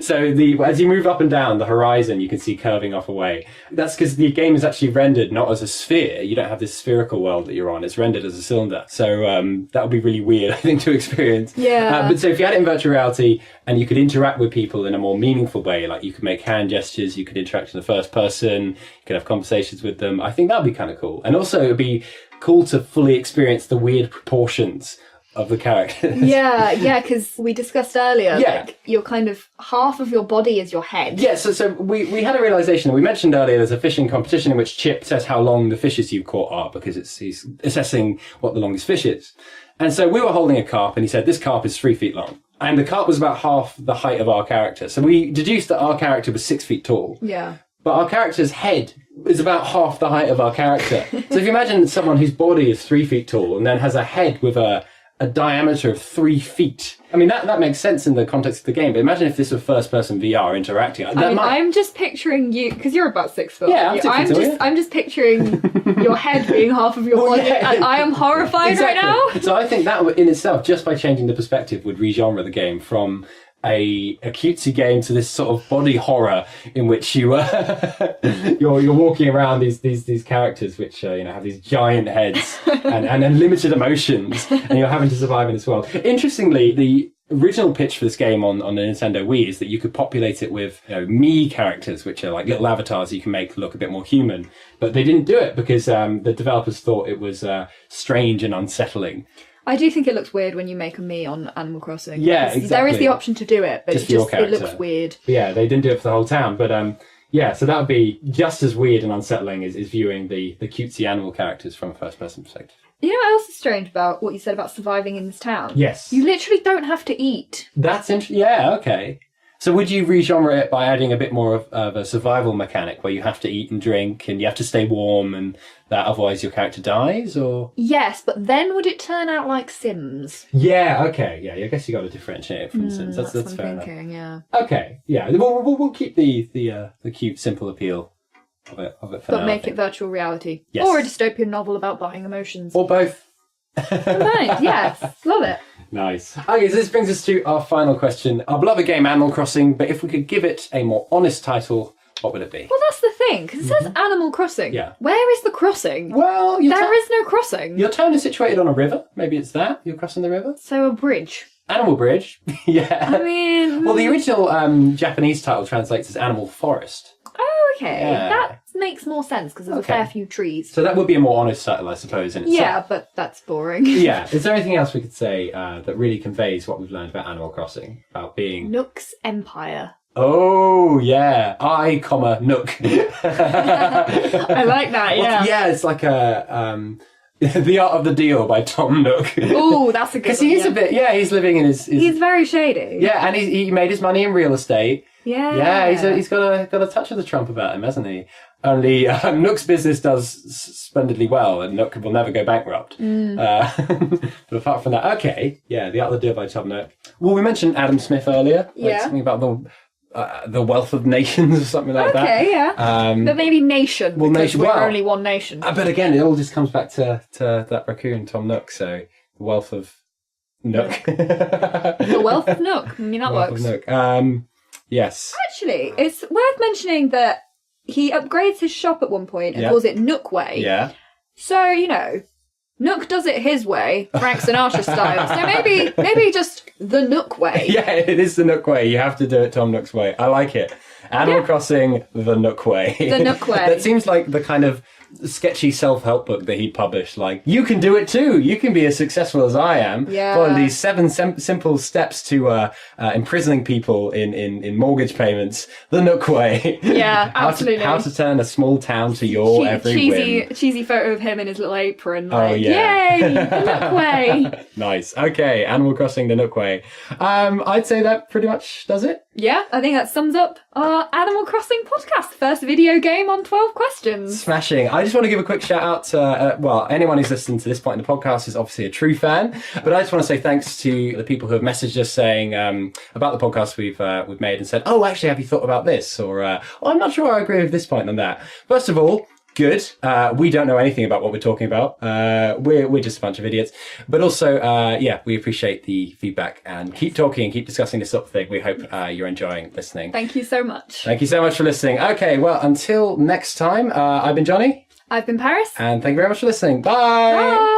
B: So as you move up and down the horizon, you can see curving off away. That's because the game is actually rendered not as a sphere. You don't have this spherical world that you're on. It's rendered as a cylinder. So that would be really weird, I think, to experience.
A: Yeah.
B: But so if you had it in virtual reality and you could interact with people in a more meaningful way, like you could make hand gestures, you could interact in the first person, you could have conversations with them, I think that would be kind of cool. And also it would be cool to fully experience the weird proportions of the characters.
A: Yeah, because we discussed earlier,
B: Yeah.
A: like, you're kind of, half of your body is your head.
B: Yeah, so we had a realisation, we mentioned earlier there's a fishing competition in which Chip says how long the fishes you've caught are because he's assessing what the longest fish is. And so we were holding a carp and he said, this carp is 3 feet long. And the carp was about half the height of our character. So we deduced that our character was 6 feet tall.
A: Yeah.
B: But our character's head is about half the height of our character. So if you imagine someone whose body is 3 feet tall and then has a head with a diameter of 3 feet. I mean, that makes sense in the context of the game, but imagine if this were first-person VR interacting.
A: I'm just picturing you, because you're about 6 foot.
B: Yeah, I'm 6 foot tall, yeah.
A: I'm just picturing your head being half of your body,
B: yeah.
A: and I am horrified
B: Exactly.
A: right now.
B: So I think that in itself, just by changing the perspective, would re-genre the game from a cutesy game to this sort of body horror in which you're walking around these characters which have these giant heads and unlimited emotions, and you're having to survive in this world. Interestingly, the original pitch for this game on the Nintendo Wii is that you could populate it with me characters, which are like little avatars you can make look a bit more human, but they didn't do it because the developers thought it was strange and unsettling.
A: I do think it looks weird when you make a me on Animal Crossing.
B: Yeah, exactly.
A: There is the option to do it, but
B: Just for your
A: it
B: character.
A: looks weird.
B: Yeah, they didn't do it for the whole town, but so that would be just as weird and unsettling as viewing the cutesy animal characters from a first-person perspective.
A: You know what else is strange about what you said about surviving in this town?
B: Yes.
A: You literally don't have to eat.
B: That's interesting. Yeah, okay. So would you re-genre it by adding a bit more of a survival mechanic where you have to eat and drink and you have to stay warm and that otherwise your character dies, or?
A: Yes, but then would it turn out like Sims?
B: Yeah, okay. Yeah, I guess you got to differentiate it from Sims. That's
A: what
B: fair
A: I'm
B: enough.
A: thinking, yeah.
B: Okay, yeah. We'll keep the cute, simple appeal of it for now.
A: But make it virtual reality.
B: Yes.
A: Or a dystopian novel about buying emotions.
B: Or both.
A: Combined, yes. Love it.
B: Nice. Okay, so this brings us to our final question. Our beloved game, Animal Crossing, but if we could give it a more honest title, what would it be?
A: Well, that's the thing, because it says Animal Crossing.
B: Yeah.
A: Where is the crossing?
B: Well,
A: There is no crossing.
B: your town is situated on a river. Maybe it's that. You're crossing the river.
A: So a bridge.
B: Animal Bridge. Yeah.
A: I mean...
B: Well, the original Japanese title translates as Animal Forest.
A: Oh, okay.
B: Yeah.
A: That makes more sense, because there's a fair few trees.
B: So that would be a more honest title, I suppose, in itself.
A: Yeah, but that's boring.
B: Yeah. Is there anything else we could say that really conveys what we've learned about Animal Crossing? About being...
A: Nook's Empire.
B: Oh, yeah. Nook.
A: I like that, yeah.
B: Yeah, it's like a... The Art of the Deal by Tom Nook.
A: Oh, that's a good one.
B: Because he is a bit... Yeah, he's living in his...
A: He's very shady.
B: Yeah, and he made his money in real estate.
A: Yeah.
B: Yeah, he's got a touch of the Trump about him, hasn't he? Only Nook's business does splendidly well, and Nook will never go bankrupt. But apart from that, okay, yeah, The Art of the Deal by Tom Nook. Well, we mentioned Adam Smith earlier.
A: Yeah.
B: Something about the wealth of nations or something like that.
A: Okay, yeah. But maybe nation.
B: Well,
A: because
B: nation.
A: we're
B: Well,
A: only one nation.
B: But again, it all just comes back to that raccoon, Tom Nook. So the wealth of Nook.
A: The wealth of Nook. I mean, that
B: Wealth
A: works.
B: of Nook. Yes.
A: Actually, it's worth mentioning that he upgrades his shop at one point and
B: Yeah.
A: calls it Nook Way.
B: Yeah.
A: So, Nook does it his way, Frank Sinatra style. So maybe just the Nook way.
B: Yeah, it is the Nook way. You have to do it Tom Nook's way. I like it. Animal Crossing: The Nook Way.
A: The Nook Way.
B: That seems like the kind of sketchy self-help book that he'd published. Like, you can do it too. You can be as successful as I am.
A: Yeah.
B: Follow these 7 simple steps to imprisoning people in mortgage payments. The Nook Way.
A: Yeah, absolutely.
B: How to turn a small town to your every whim.
A: Cheesy photo of him in his little apron.
B: Oh, yeah.
A: Yay, the Nook Way.
B: Nice. Okay, Animal Crossing: The Nook Way. I'd say that pretty much does it.
A: Yeah, I think that sums up our Animal Crossing podcast. First video game on 12 questions.
B: Smashing. I just want to give a quick shout out to, anyone who's listened to this point in the podcast is obviously a true fan. But I just want to say thanks to the people who have messaged us saying about the podcast we've made and said, oh, actually, have you thought about this? Or, I'm not sure I agree with this point on that. First of all, good. We don't know anything about what we're talking about. We're just a bunch of idiots. But also, we appreciate the feedback and keep talking and keep discussing this sort of thing. We hope you're enjoying listening.
A: Thank you so much.
B: Thank you so much for listening. Okay, well, until next time, I've been Johnny.
A: I've been Paris.
B: And thank you very much for listening. Bye!
A: Bye!